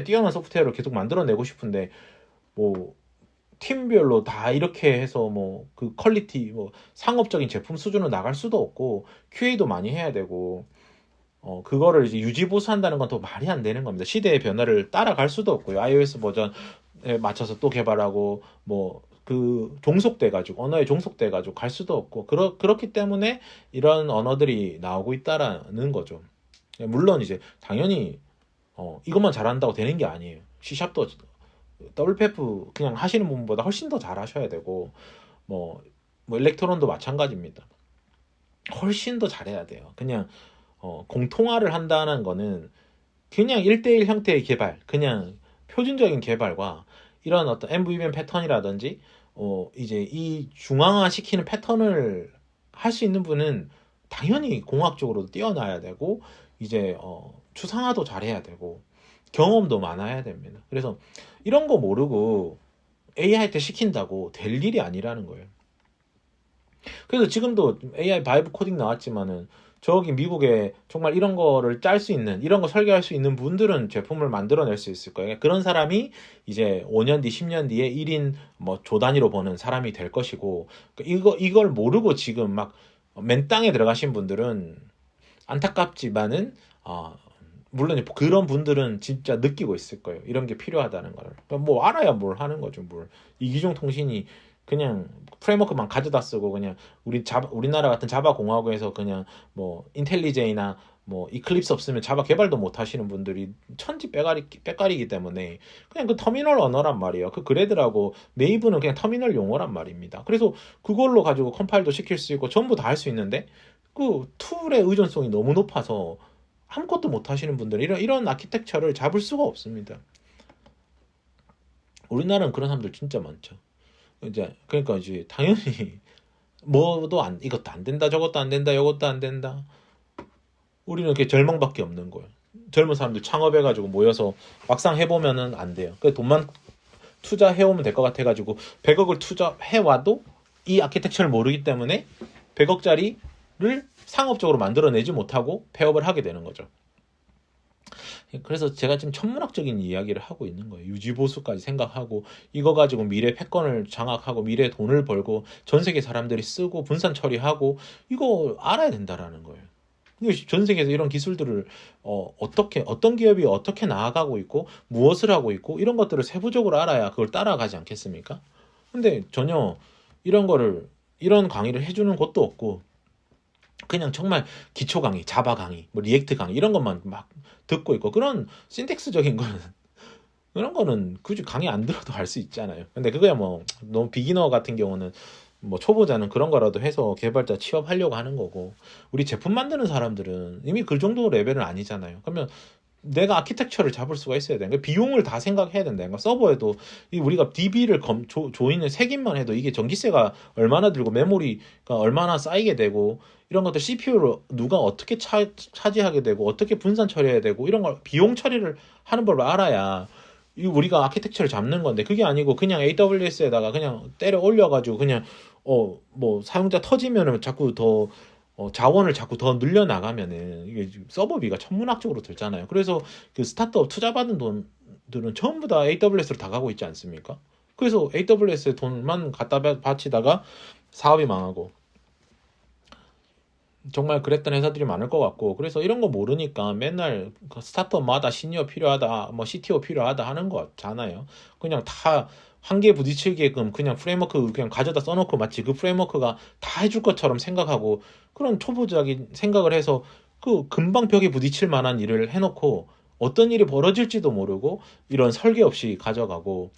뛰어난 소프트웨어를 계속 만들어내고 싶은데 뭐 팀별로 다 이렇게 해서 뭐 그 퀄리티 뭐 상업적인 제품 수준으로 나갈 수도 없고 QA도 많이 해야 되고 그거를 이제 유지 보수한다는 건 더 말이 안 되는 겁니다. 시대의 변화를 따라갈 수도 없고요. iOS 버전 맞춰서 또 개발하고 뭐 그 종속돼 가지고 언어에 종속돼 가지고 갈 수도 없고 그렇기 때문에 이런 언어들이 나오고 있다라는 거죠. 물론 이제 당연히 이것만 잘한다고 되는 게 아니에요. C샵도 WPF 그냥 하시는 분보다 훨씬 더 잘하셔야 되고 뭐, 뭐 일렉트론도 마찬가지입니다. 훨씬 더 잘해야 돼요. 그냥 공통화를 한다는 거는 그냥 1대1 형태의 개발, 그냥 표준적인 개발과 이런 어떤 MVVM 패턴이라든지 이제 이 중앙화 시키는 패턴을 할 수 있는 분은 당연히 공학적으로도 뛰어나야 되고 이제 추상화도 잘해야 되고 경험도 많아야 됩니다. 그래서 이런 거 모르고 AI한테 시킨다고 될 일이 아니라는 거예요. 그래서 지금도 AI 바이브 코딩 나왔지만은 저기 미국에 정말 이런 거를 짤 수 있는, 이런 거 설계할 수 있는 분들은 제품을 만들어낼 수 있을 거예요. 그런 사람이 이제 5년 뒤, 10년 뒤에 1인 뭐 조 단위로 버는 사람이 될 것이고, 이걸 모르고 지금 막 맨 땅에 들어가신 분들은 안타깝지만은, 물론 그런 분들은 진짜 느끼고 있을 거예요. 이런 게 필요하다는 걸. 뭐 알아야 뭘 하는 거죠, 뭘. 이기종 통신이 그냥 프레임워크만 가져다 쓰고 그냥 우리나라 같은 자바 공화국에서 그냥 뭐 인텔리제이나 뭐 이클립스 없으면 자바 개발도 못 하시는 분들이 천지 빼가리기 때문에 그냥 그 터미널 언어란 말이에요. 그 그래드라고 네이브는 그냥 터미널 용어란 말입니다. 그래서 그걸로 가지고 컴파일도 시킬 수 있고 전부 다 할 수 있는데 그 툴의 의존성이 너무 높아서 아무것도 못 하시는 분들 이런 아키텍처를 잡을 수가 없습니다. 우리나라는 그런 사람들 진짜 많죠. 이제 그러니까 이제 당연히 이것도 안 된다 저것도 안 된다 이것도 안 된다. 우리는 이렇게 절망밖에 없는 거예요. 젊은 사람들 창업해가지고 모여서 막상 해보면은 안 돼요. 그 돈만 투자해오면 될 것 같아가지고 100억을 투자해와도 이 아키텍처를 모르기 때문에 100억짜리를 상업적으로 만들어내지 못하고 폐업을 하게 되는 거죠. 그래서 제가 지금 천문학적인 이야기를 하고 있는 거예요. 유지보수까지 생각하고 이거 가지고 미래 패권을 장악하고 미래 돈을 벌고 전 세계 사람들이 쓰고 분산 처리하고 이거 알아야 된다라는 거예요. 전 세계에서 이런 기술들을 어떤 기업이 어떻게 나아가고 있고 무엇을 하고 있고 이런 것들을 세부적으로 알아야 그걸 따라가지 않겠습니까? 근데 전혀 이런 강의를 해주는 곳도 없고 그냥 정말 기초 강의, 자바 강의, 뭐 리액트 강의 이런 것만 막 듣고 있고 그런 신텍스적인 거는 그런 거는 굳이 강의 안 들어도 할 수 있잖아요. 근데 그거야 뭐 너무 비기너 같은 경우는 뭐 초보자는 그런 거라도 해서 개발자 취업하려고 하는 거고 우리 제품 만드는 사람들은 이미 그 정도 레벨은 아니잖아요. 그러면 내가 아키텍처를 잡을 수가 있어야 돼. 그러니까 비용을 다 생각해야 된다. 그러니까 서버에도 우리가 DB를 조인을 색인만 해도 이게 전기세가 얼마나 들고 메모리가 얼마나 쌓이게 되고 이런 것들 CPU를 누가 어떻게 차지하게 되고 어떻게 분산 처리해야 되고 이런 걸 비용 처리를 하는 법을 알아야 우리가 아키텍처를 잡는 건데 그게 아니고 그냥 AWS에다가 그냥 때려 올려가지고 그냥 뭐 사용자 터지면은 자꾸 더 자원을 자꾸 더 늘려 나가면은 이게 서버비가 천문학적으로 들잖아요. 그래서 그 스타트업 투자 받은 돈들은 전부 다 AWS로 다 가고 있지 않습니까? 그래서 AWS에 돈만 갖다 바치다가 사업이 망하고 정말 그랬던 회사들이 많을 것 같고 그래서 이런 거 모르니까 맨날 그 스타트업마다 시니어 필요하다 뭐 CTO 필요하다 하는 거잖아요. 그냥 다 한계에 부딪히게끔 그냥 프레임워크 그냥 가져다 써놓고 마치 그 프레임워크가 다 해줄 것처럼 생각하고 그런 초보적인 생각을 해서 그 금방 벽에 부딪힐 만한 일을 해놓고 어떤 일이 벌어질지도 모르고 이런 설계 없이 가져가고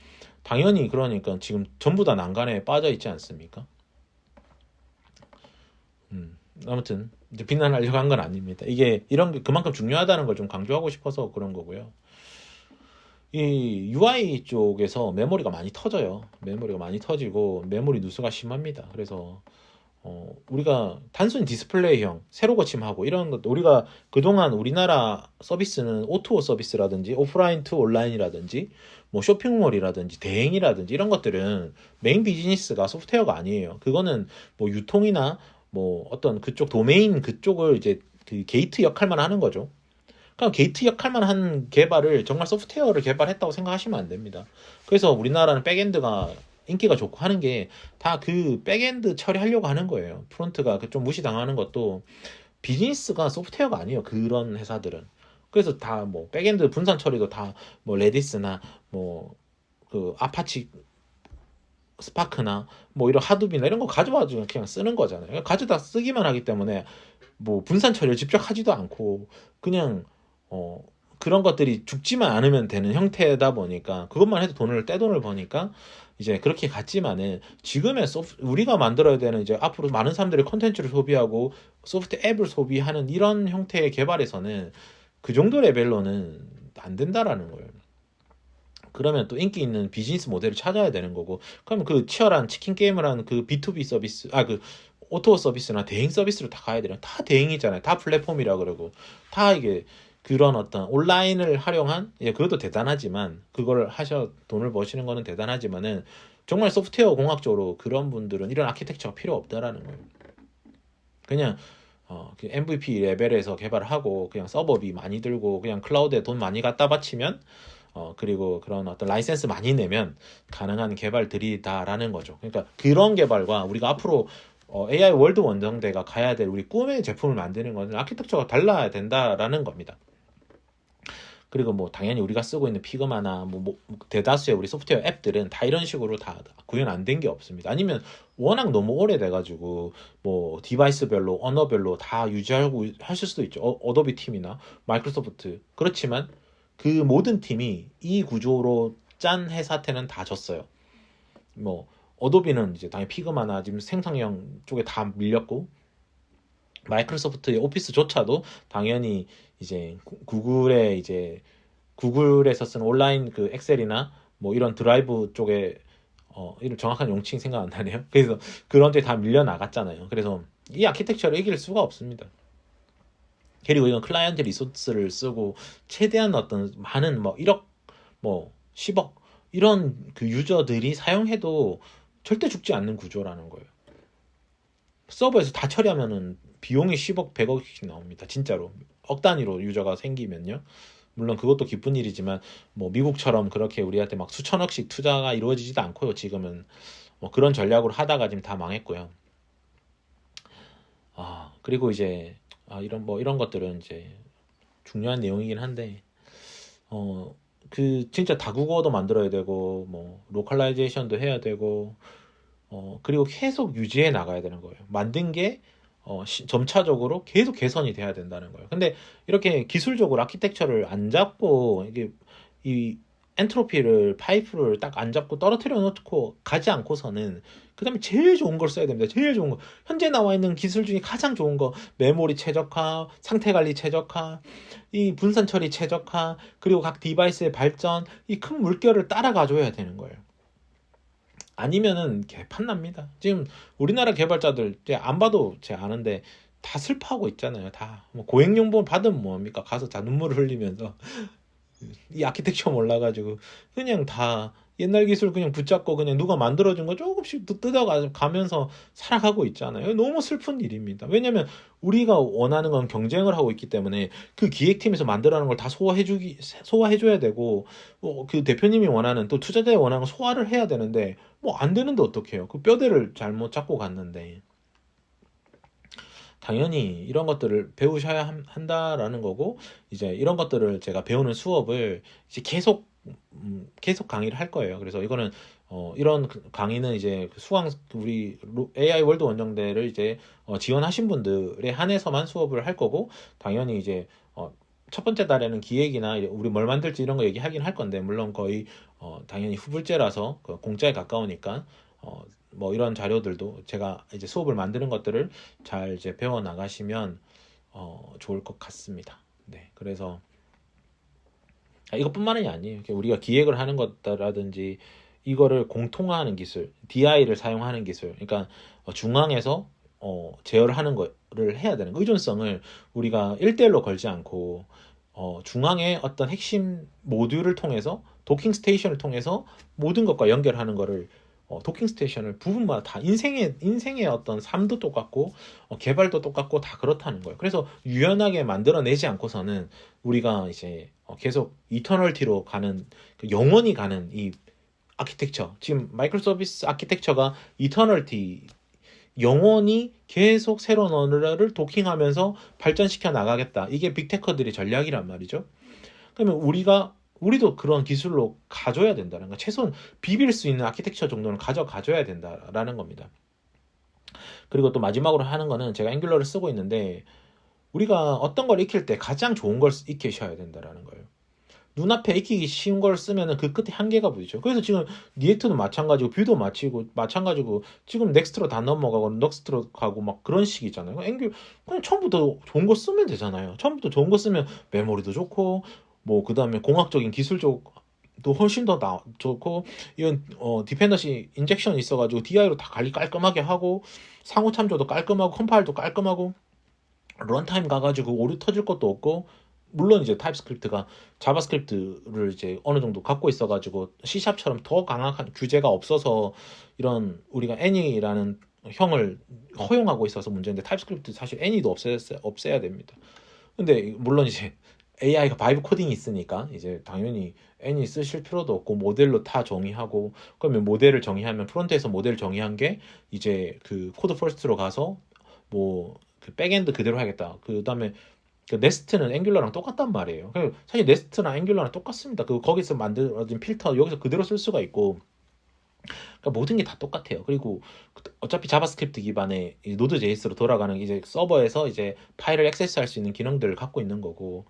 당연히 그러니까 지금 전부 다 난간에 빠져 있지 않습니까? 아무튼 이제 비난하려고 한 건 아닙니다. 이게 이런 게 그만큼 중요하다는 걸 좀 강조하고 싶어서 그런 거고요. 이 UI 쪽에서 메모리가 많이 터져요. 메모리가 많이 터지고 메모리 누수가 심합니다. 그래서 우리가 단순히 디스플레이형 새로 고침하고 이런 것 우리가 그동안 우리나라 서비스는 O2O 서비스라든지 오프라인 투 온라인이라든지 뭐 쇼핑몰이라든지 대행이라든지 이런 것들은 메인 비즈니스가 소프트웨어가 아니에요. 그거는 뭐 유통이나 뭐 어떤 그쪽 도메인 그쪽을 이제 그 게이트 역할만 하는 거죠. 그냥 게이트 역할만 한 개발을 정말 소프트웨어를 개발했다고 생각하시면 안 됩니다. 그래서 우리나라는 백엔드가 인기가 좋고 하는 게 다 그 백엔드 처리하려고 하는 거예요. 프론트가 좀 무시당하는 것도 비즈니스가 소프트웨어가 아니에요. 그런 회사들은. 그래서 다 뭐 백엔드 분산 처리도 다 뭐 레디스나 뭐 그 아파치 스파크나 뭐 이런 하두비나 이런 거 가져와서 그냥 쓰는 거잖아요. 가져다 쓰기만 하기 때문에 뭐 분산 처리를 직접 하지도 않고 그냥 그런 것들이 죽지만 않으면 되는 형태다 보니까 그것만 해도 떼돈을 버니까 이제 그렇게 갔지만은 지금의 우리가 만들어야 되는 이제 앞으로 많은 사람들이 콘텐츠를 소비하고 소프트 앱을 소비하는 이런 형태의 개발에서는 그 정도 레벨로는 안 된다라는 거예요. 그러면 또 인기 있는 비즈니스 모델을 찾아야 되는 거고, 그러면 그 치열한 치킨 게임을 하는 그 B2B 서비스, 그 오토 서비스나 대행 서비스로 다 가야 되나? 다 대행이잖아요. 다 플랫폼이라 그러고, 다 이게 그런 어떤 온라인을 활용한, 그것도 대단하지만, 그걸 돈을 버시는 거는 대단하지만은, 정말 소프트웨어 공학적으로 그런 분들은 이런 아키텍처가 필요 없다라는 거예요. 그냥, 그 MVP 레벨에서 개발을 하고, 그냥 서버비 많이 들고, 그냥 클라우드에 돈 많이 갖다 바치면, 그리고 그런 어떤 라이센스 많이 내면 가능한 개발들이다라는 거죠. 그러니까 그런 개발과 우리가 앞으로 AI 월드 원정대가 가야 될 우리 꿈의 제품을 만드는 거는 아키텍처가 달라야 된다라는 겁니다. 그리고 뭐 당연히 우리가 쓰고 있는 피그마나 뭐 대다수의 우리 소프트웨어 앱들은 다 이런 식으로 다 구현 안 된 게 없습니다. 아니면 워낙 너무 오래돼가지고 뭐 디바이스별로 언어별로 다 유지하고 하실 수도 있죠. 어도비 팀이나 마이크로소프트. 그렇지만 그 모든 팀이 이 구조로 짠 회사한테는 다 졌어요. 뭐 어도비는 이제 당연히 피그마나 지금 생성형 쪽에 다 밀렸고, 마이크로소프트의 오피스조차도 당연히 이제 구글에서 쓰는 온라인 그 엑셀이나 뭐 이런 드라이브 쪽에 이런 정확한 용칭 생각 안 나네요. 그래서 그런 데 다 밀려 나갔잖아요. 그래서 이 아키텍처를 이길 수가 없습니다. 그리고 이건 클라이언트 리소스를 쓰고 최대한 어떤 많은 뭐 1억 뭐 10억 이런 그 유저들이 사용해도 절대 죽지 않는 구조라는 거예요. 서버에서 다 처리하면은 비용이 10억 100억씩 나옵니다. 진짜로 억 단위로 유저가 생기면요. 물론 그것도 기쁜 일이지만 뭐 미국처럼 그렇게 우리한테 막 수천억씩 투자가 이루어지지도 않고요. 지금은 뭐 그런 전략으로 하다가 지금 다 망했고요. 그리고 이제 이런 것들은 이제 중요한 내용이긴 한데 그 진짜 다국어도 만들어야 되고 뭐 로컬라이제이션도 해야 되고 그리고 계속 유지해 나가야 되는 거예요. 만든 게 점차적으로 계속 개선이 돼야 된다는 거예요. 근데 이렇게 기술적으로 아키텍처를 안 잡고 이게 이 엔트로피를 파이프를 딱 안 잡고 떨어뜨려 놓고 가지 않고서는 그다음에 제일 좋은 걸 써야 됩니다. 제일 좋은 거. 현재 나와 있는 기술 중에 가장 좋은 거. 메모리 최적화, 상태 관리 최적화, 이 분산 처리 최적화, 그리고 각 디바이스의 발전, 이 큰 물결을 따라가 줘야 되는 거예요. 아니면은 개판 납니다. 지금 우리나라 개발자들 안 봐도 제가 아는데 다 슬퍼하고 있잖아요. 다뭐 고액연봉 받으면 뭐합니까? 가서 다 눈물을 흘리면서 이 아키텍처 몰라가지고 그냥 다 옛날 기술 그냥 붙잡고 그냥 누가 만들어준 거 조금씩 뜯어가면서 살아가고 있잖아요. 너무 슬픈 일입니다. 왜냐면 우리가 원하는 건 경쟁을 하고 있기 때문에 그 기획팀에서 만들어낸 걸 다 소화해줘야 되고 그 대표님이 원하는 또 투자자의 원하는 걸 소화를 해야 되는데 뭐 안 되는데 어떡해요. 그 뼈대를 잘못 잡고 갔는데 당연히 이런 것들을 배우셔야 한다라는 거고, 이제 이런 것들을 제가 배우는 수업을 이제 계속 강의를 할 거예요. 그래서 이거는 이런 강의는 이제 우리 AI 월드 원정대를 이제 지원하신 분들에 한해서만 수업을 할 거고, 당연히 이제 첫 번째 달에는 기획이나 우리 뭘 만들지 이런 거 얘기하긴 할 건데, 물론 거의 당연히 후불제라서 공짜에 가까우니까 뭐 이런 자료들도 제가 이제 수업을 만드는 것들을 잘 이제 배워 나가시면 좋을 것 같습니다. 네, 그래서 이것뿐만이 아니에요. 우리가 기획을 하는 것라든지 이거를 공통화하는 기술, DI를 사용하는 기술, 그러니까 중앙에서 제어를 하는 거를 해야 되는 거. 의존성을 우리가 1대1로 걸지 않고 중앙의 어떤 핵심 모듈을 통해서 도킹 스테이션을 통해서 모든 것과 연결하는 거를 도킹 스테이션을 부분마다 다 인생의 어떤 삶도 똑같고 개발도 똑같고 다 그렇다는 거예요. 그래서 유연하게 만들어내지 않고서는 우리가 이제 계속 이터널티로 가는 영원히 가는 이 아키텍처, 지금 마이크로 서비스 아키텍처가 이터널티, 영원히 계속 새로운 언어를 도킹하면서 발전시켜 나가겠다. 이게 빅테커들의 전략이란 말이죠. 그러면 우리가 우리도 그런 기술로 가져야 된다는 거. 최소한 비빌 수 있는 아키텍처 정도는 가져가줘야 된다라는 겁니다. 그리고 또 마지막으로 하는 거는 제가 앵귤러를 쓰고 있는데 우리가 어떤 걸 익힐 때 가장 좋은 걸 익히셔야 된다라는 거예요. 눈앞에 익히기 쉬운 걸 쓰면은 그 끝에 한계가 부딪혀. 그래서 지금 리액트도 마찬가지고 뷰도 마찬가지고 지금 넥스트로 다 넘어가고 넥스트로 가고 막 그런 식이잖아요. 앵귤 그냥 처음부터 좋은 거 쓰면 되잖아요. 처음부터 좋은 거 쓰면 메모리도 좋고 뭐 그다음에 공학적인 기술 쪽도 훨씬 더 좋고 이건 디펜던시 인젝션 있어가지고 DI로 다 관리 깔끔하게 하고 상호 참조도 깔끔하고 컴파일도 깔끔하고 런타임 가가지고 오류 터질 것도 없고 물론 이제 타입스크립트가 자바스크립트를 이제 어느 정도 갖고 있어가지고 C샵처럼 더 강한 규제가 없어서 이런 우리가 Any라는 형을 허용하고 있어서 문제인데 타입스크립트 사실 Any도 없애야 됩니다. 근데 물론 이제 AI가 바이브 코딩이 있으니까 이제 당연히 Any 쓰실 필요도 없고 모델로 다 정의하고 그러면 모델을 정의하면 프론트에서 모델 정의한 게 이제 그 코드 퍼스트로 가서 뭐 그 백엔드 그대로 하겠다. 그 다음에 그 네스트는 앵귤러랑 똑같단 말이에요. 사실 네스트랑 앵귤러랑 똑같습니다. 그 거기서 만들어진 필터 여기서 그대로 쓸 수가 있고, 그러니까 모든 게 다 똑같아요. 그리고 어차피 자바스크립트 기반의 노드 JS로 돌아가는 이제 서버에서 이제 파일을 액세스할 수 있는 기능들을 갖고 있는 거고,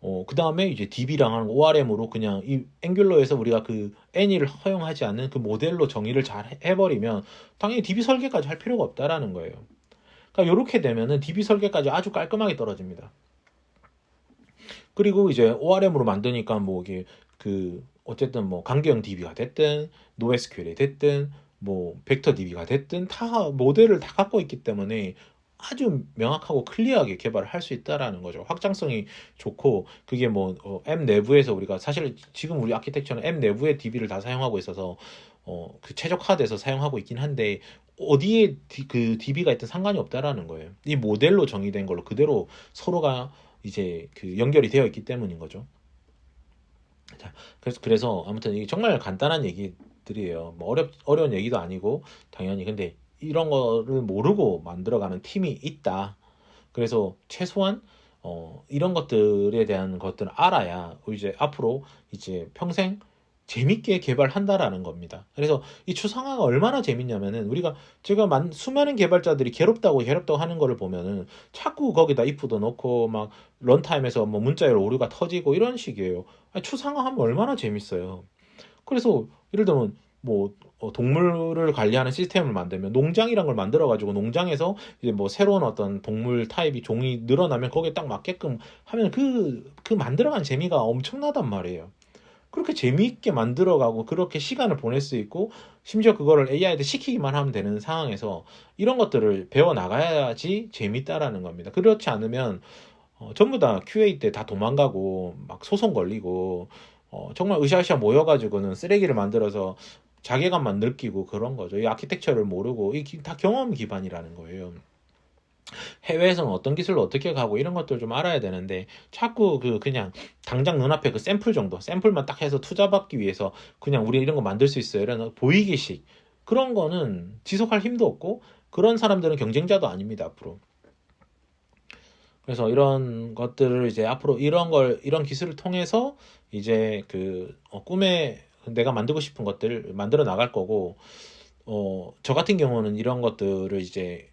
그 다음에 이제 DB랑 하는 ORM으로 그냥 이 앵귤러에서 우리가 그 Any를 허용하지 않는 그 모델로 정의를 잘 해버리면 당연히 DB 설계까지 할 필요가 없다라는 거예요. 그러니까 이렇게 되면은 DB 설계까지 아주 깔끔하게 떨어집니다. 그리고 이제 ORM으로 만드니까 뭐 이게 그 어쨌든 뭐 강계형 DB가 됐든 NoSQL이 됐든 뭐 벡터 DB가 됐든 다 모델을 다 갖고 있기 때문에 아주 명확하고 클리어하게 개발을 할 수 있다라는 거죠. 확장성이 좋고 그게 뭐 앱 내부에서 우리가 사실 지금 우리 아키텍처는 앱 내부의 DB를 다 사용하고 있어서 그 최적화돼서 사용하고 있긴 한데 어디에 그 DB가 있든 상관이 없다라는 거예요. 이 모델로 정의된 걸로 그대로 서로가 이제 그 연결이 되어 있기 때문인 거죠. 자, 그래서 아무튼 이게 정말 간단한 얘기들이에요. 뭐 어려운 얘기도 아니고 당연히 근데 이런 거를 모르고 만들어가는 팀이 있다. 그래서 최소한 이런 것들에 대한 것들을 알아야 이제 앞으로 이제 평생 재밌게 개발한다라는 겁니다. 그래서 이 추상화가 얼마나 재밌냐면은 제가 수많은 개발자들이 괴롭다고 하는 거를 보면은 자꾸 거기다 if도 넣고 막 런타임에서 뭐 문자열 오류가 터지고 이런 식이에요. 아니, 추상화하면 얼마나 재밌어요. 그래서 예를 들면 뭐 동물을 관리하는 시스템을 만들면 농장이란 걸 만들어 가지고 농장에서 이제 뭐 새로운 어떤 동물 타입이 종이 늘어나면 거기에 딱 맞게끔 하면 그 만들어간 재미가 엄청나단 말이에요. 그렇게 재미있게 만들어가고 그렇게 시간을 보낼 수 있고 심지어 그거를 AI한테 시키기만 하면 되는 상황에서 이런 것들을 배워 나가야지 재밌다라는 겁니다. 그렇지 않으면 전부 다 QA 때 다 도망가고 막 소송 걸리고 정말 으쌰으쌰 모여가지고는 쓰레기를 만들어서 자괴감만 느끼고 그런 거죠. 이 아키텍처를 모르고 다 경험 기반이라는 거예요. 해외에서는 어떤 기술로 어떻게 가고 이런 것들 좀 알아야 되는데 자꾸 그냥 당장 눈앞에 그 샘플만 딱 해서 투자받기 위해서 그냥 우리 이런 거 만들 수 있어요 이런 보이기식 그런 거는 지속할 힘도 없고 그런 사람들은 경쟁자도 아닙니다 앞으로. 그래서 이런 것들을 이제 앞으로 이런 기술을 통해서 이제 꿈에 내가 만들고 싶은 것들을 만들어 나갈 거고 저 같은 경우는 이런 것들을 이제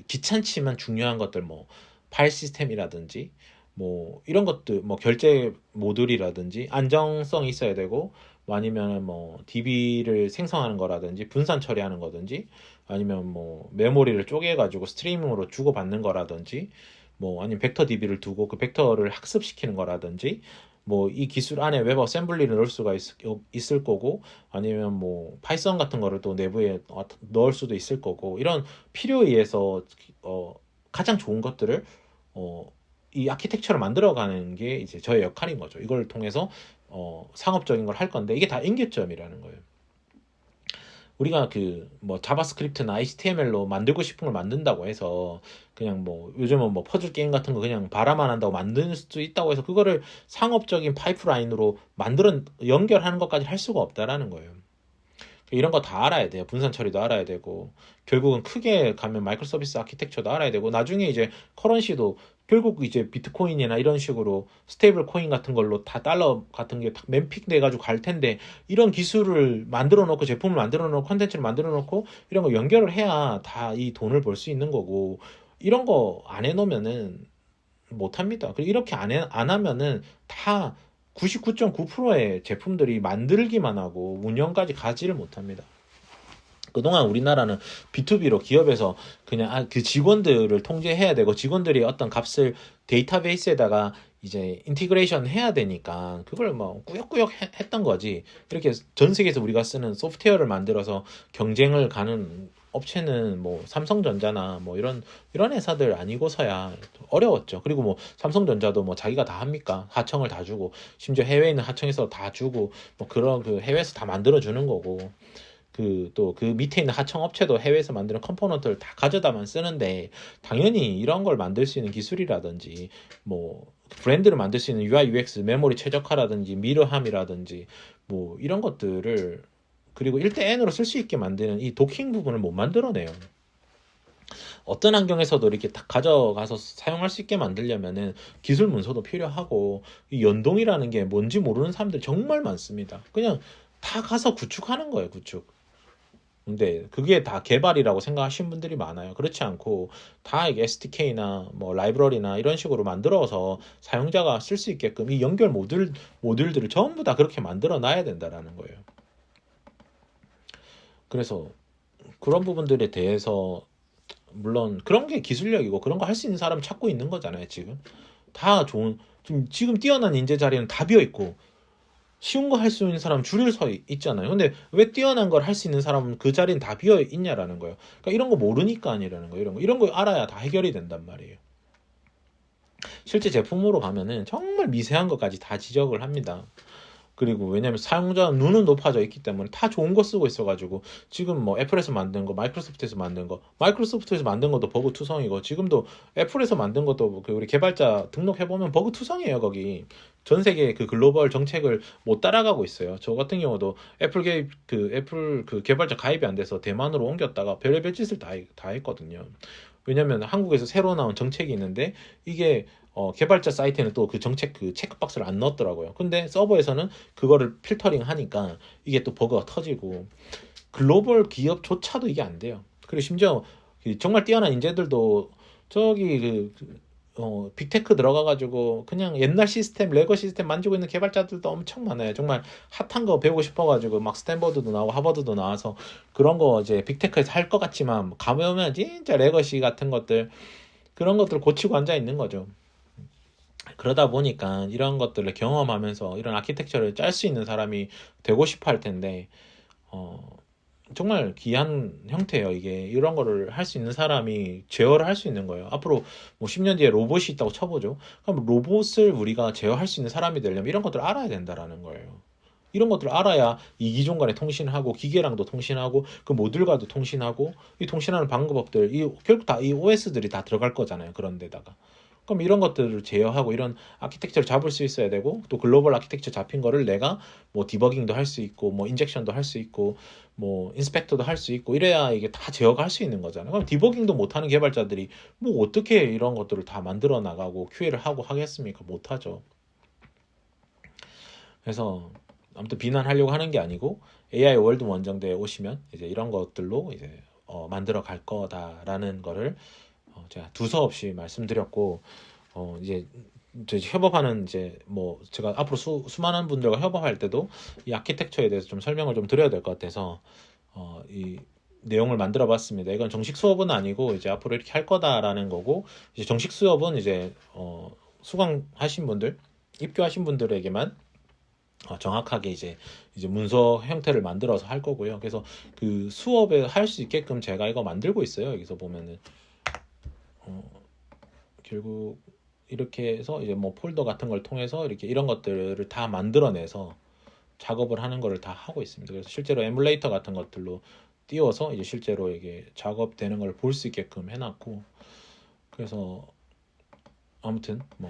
귀찮지만 중요한 것들 뭐 파일 시스템이라든지 뭐 이런 것들 뭐 결제 모듈이라든지 안정성이 있어야 되고 뭐 아니면 뭐 DB를 생성하는 거라든지 분산 처리하는 거든지 아니면 뭐 메모리를 쪼개 가지고 스트리밍으로 주고받는 거라든지 뭐 아니면 벡터 DB를 두고 그 벡터를 학습시키는 거라든지 뭐 이 기술 안에 웹 어셈블리를 넣을 수가 있을 거고 아니면 뭐 파이썬 같은 거를 또 내부에 넣을 수도 있을 거고 이런 필요에 의해서 가장 좋은 것들을 이 아키텍처를 만들어가는 게 이제 저의 역할인 거죠. 이걸 통해서 상업적인 걸 할 건데 이게 다 임계점이라는 거예요. 우리가 뭐 자바스크립트나 HTML로 만들고 싶은 걸 만든다고 해서 그냥 뭐 요즘은 뭐 퍼즐 게임 같은 거 그냥 바라만 한다고 만들 수 있다고 해서 그거를 상업적인 파이프라인으로 연결하는 것까지 할 수가 없다라는 거예요. 이런 거 다 알아야 돼요. 분산 처리도 알아야 되고 결국은 크게 가면 마이크로 서비스 아키텍처도 알아야 되고 나중에 이제 커런시도 결국 이제 비트코인이나 이런 식으로 스테이블 코인 같은 걸로 다 달러 같은 게 다 맨픽 돼가지고 갈 텐데, 이런 기술을 만들어 놓고 제품을 만들어 놓고 컨텐츠를 만들어 놓고 이런 거 연결을 해야 다 이 돈을 벌 수 있는 거고, 이런 거 안 해놓으면은 못 합니다. 그리고 이렇게 안 하면은 다 99.9%의 제품들이 만들기만 하고 운영까지 가지를 못합니다. 그동안 우리나라는 B2B로 기업에서 그냥 그 직원들을 통제해야 되고, 직원들이 어떤 값을 데이터베이스에다가 이제 인티그레이션 해야 되니까 그걸 뭐 꾸역꾸역 했던 거지. 이렇게 전 세계에서 우리가 쓰는 소프트웨어를 만들어서 경쟁을 가는 업체는 뭐 삼성전자나 뭐 이런 회사들 아니고서야 어려웠죠. 그리고 뭐 삼성전자도 뭐 자기가 다 합니까? 하청을 다 주고, 심지어 해외에 있는 하청에서 다 주고, 뭐 그런 그 해외에서 다 만들어 주는 거고, 그 또 그 밑에 있는 하청 업체도 해외에서 만드는 컴포넌트를 다 가져다만 쓰는데, 당연히 이런 걸 만들 수 있는 기술이라든지 뭐 브랜드를 만들 수 있는 UI UX 메모리 최적화라든지 미러함이라든지 뭐 이런 것들을, 그리고 1대 N으로 쓸 수 있게 만드는 이 도킹 부분을 못 만들어내요. 어떤 환경에서도 이렇게 딱 가져가서 사용할 수 있게 만들려면은 기술 문서도 필요하고, 이 연동이라는 게 뭔지 모르는 사람들이 정말 많습니다. 그냥 다 가서 구축하는 거예요, 구축. 근데 그게 다 개발이라고 생각하시는 분들이 많아요. 그렇지 않고 다 이게 SDK나 뭐 라이브러리나 이런 식으로 만들어서 사용자가 쓸 수 있게끔 이 연결 모듈들을 전부 다 그렇게 만들어 놔야 된다라는 거예요. 그래서 그런 부분들에 대해서, 물론 그런 게 기술력이고 그런 거 할 수 있는 사람 찾고 있는 거잖아요, 지금. 다 좋은, 지금 뛰어난 인재 자리는 다 비어 있고, 쉬운 거 할 수 있는 사람 줄을 서 있잖아요. 근데 왜 뛰어난 걸 할 수 있는 사람은 그 자리는 다 비어 있냐라는 거예요. 그러니까 이런 거 모르니까 아니라는 거예요. 이런 거 알아야 다 해결이 된단 말이에요. 실제 제품으로 가면은 정말 미세한 것까지 다 지적을 합니다. 그리고 왜냐면 사용자 눈은 높아져 있기 때문에 다 좋은 거 쓰고 있어가지고, 지금 뭐 애플에서 만든 거, 마이크로소프트에서 만든 거, 마이크로소프트에서 만든 것도 버그 투성이고, 지금도 애플에서 만든 것도 그 우리 개발자 등록해보면 버그 투성이에요. 거기 전 세계 그 글로벌 정책을 못 따라가고 있어요. 저 같은 경우도 애플 그 개발자 가입이 안 돼서 대만으로 옮겼다가 별의별 짓을 다 했거든요. 왜냐면 한국에서 새로 나온 정책이 있는데, 이게 개발자 사이트에는 또 그 정책 그 체크박스를 안 넣었더라고요. 근데 서버에서는 그거를 필터링 하니까 이게 또 버그가 터지고, 글로벌 기업조차도 이게 안 돼요. 그리고 심지어 정말 뛰어난 인재들도 저기 빅테크 들어가가지고 그냥 옛날 시스템, 레거 시스템 만지고 있는 개발자들도 엄청 많아요. 정말 핫한 거 배우고 싶어가지고 막 스탠퍼드도 나오고 하버드도 나와서 그런 거 이제 빅테크에서 할 것 같지만, 가보면 진짜 레거시 같은 것들, 그런 것들을 고치고 앉아 있는 거죠. 그러다 보니까 이런 것들을 경험하면서 이런 아키텍처를 짤 수 있는 사람이 되고 싶어 할 텐데, 어, 정말 귀한 형태예요. 이게 이런 거를 할 수 있는 사람이 제어를 할 수 있는 거예요. 앞으로 뭐 10년 뒤에 로봇이 있다고 쳐보죠. 그럼 로봇을 우리가 제어할 수 있는 사람이 되려면 이런 것들을 알아야 된다라는 거예요. 이런 것들을 알아야 이기종 간에 통신하고, 기계랑도 통신하고, 그 모듈과도 통신하고, 이 통신하는 방법들, 결국 다 이 OS들이 다 들어갈 거잖아요. 그런 데다가. 그럼 이런 것들을 제어하고 이런 아키텍처를 잡을 수 있어야 되고, 또 글로벌 아키텍처 잡힌 거를 내가 뭐 디버깅도 할 수 있고, 뭐 인젝션도 할 수 있고, 뭐 인스펙터도 할 수 있고, 이래야 이게 다 제어가 할 수 있는 거잖아요. 그럼 디버깅도 못하는 개발자들이 뭐 어떻게 이런 것들을 다 만들어 나가고 QA를 하고 하겠습니까? 못하죠. 그래서 아무튼 비난하려고 하는 게 아니고, AI 월드 원정대에 오시면 이제 이런 것들로 이제 만들어 갈 거다라는 거를 제가 두서없이 말씀드렸고, 이제 협업하는 이제 뭐 제가 앞으로 수많은 분들과 협업할 때도 이 아키텍처에 대해서 좀 설명을 좀 드려야 될 것 같아서 이 내용을 만들어 봤습니다. 이건 정식 수업은 아니고 이제 앞으로 이렇게 할 거다라는 거고, 이제 정식 수업은 이제 수강하신 분들, 입교하신 분들에게만 정확하게 이제 문서 형태를 만들어서 할 거고요. 그래서 그 수업에 할 수 있게끔 제가 이거 만들고 있어요. 여기서 보면은 결국 이렇게 해서 이제 뭐 폴더 같은 걸 통해서 이렇게 이런 것들을 다 만들어내서 작업을 하는 거를 다 하고 있습니다. 그래서 실제로 에뮬레이터 같은 것들로 띄워서 이제 실제로 이게 작업되는 걸 볼 수 있게끔 해놨고, 그래서 아무튼 뭐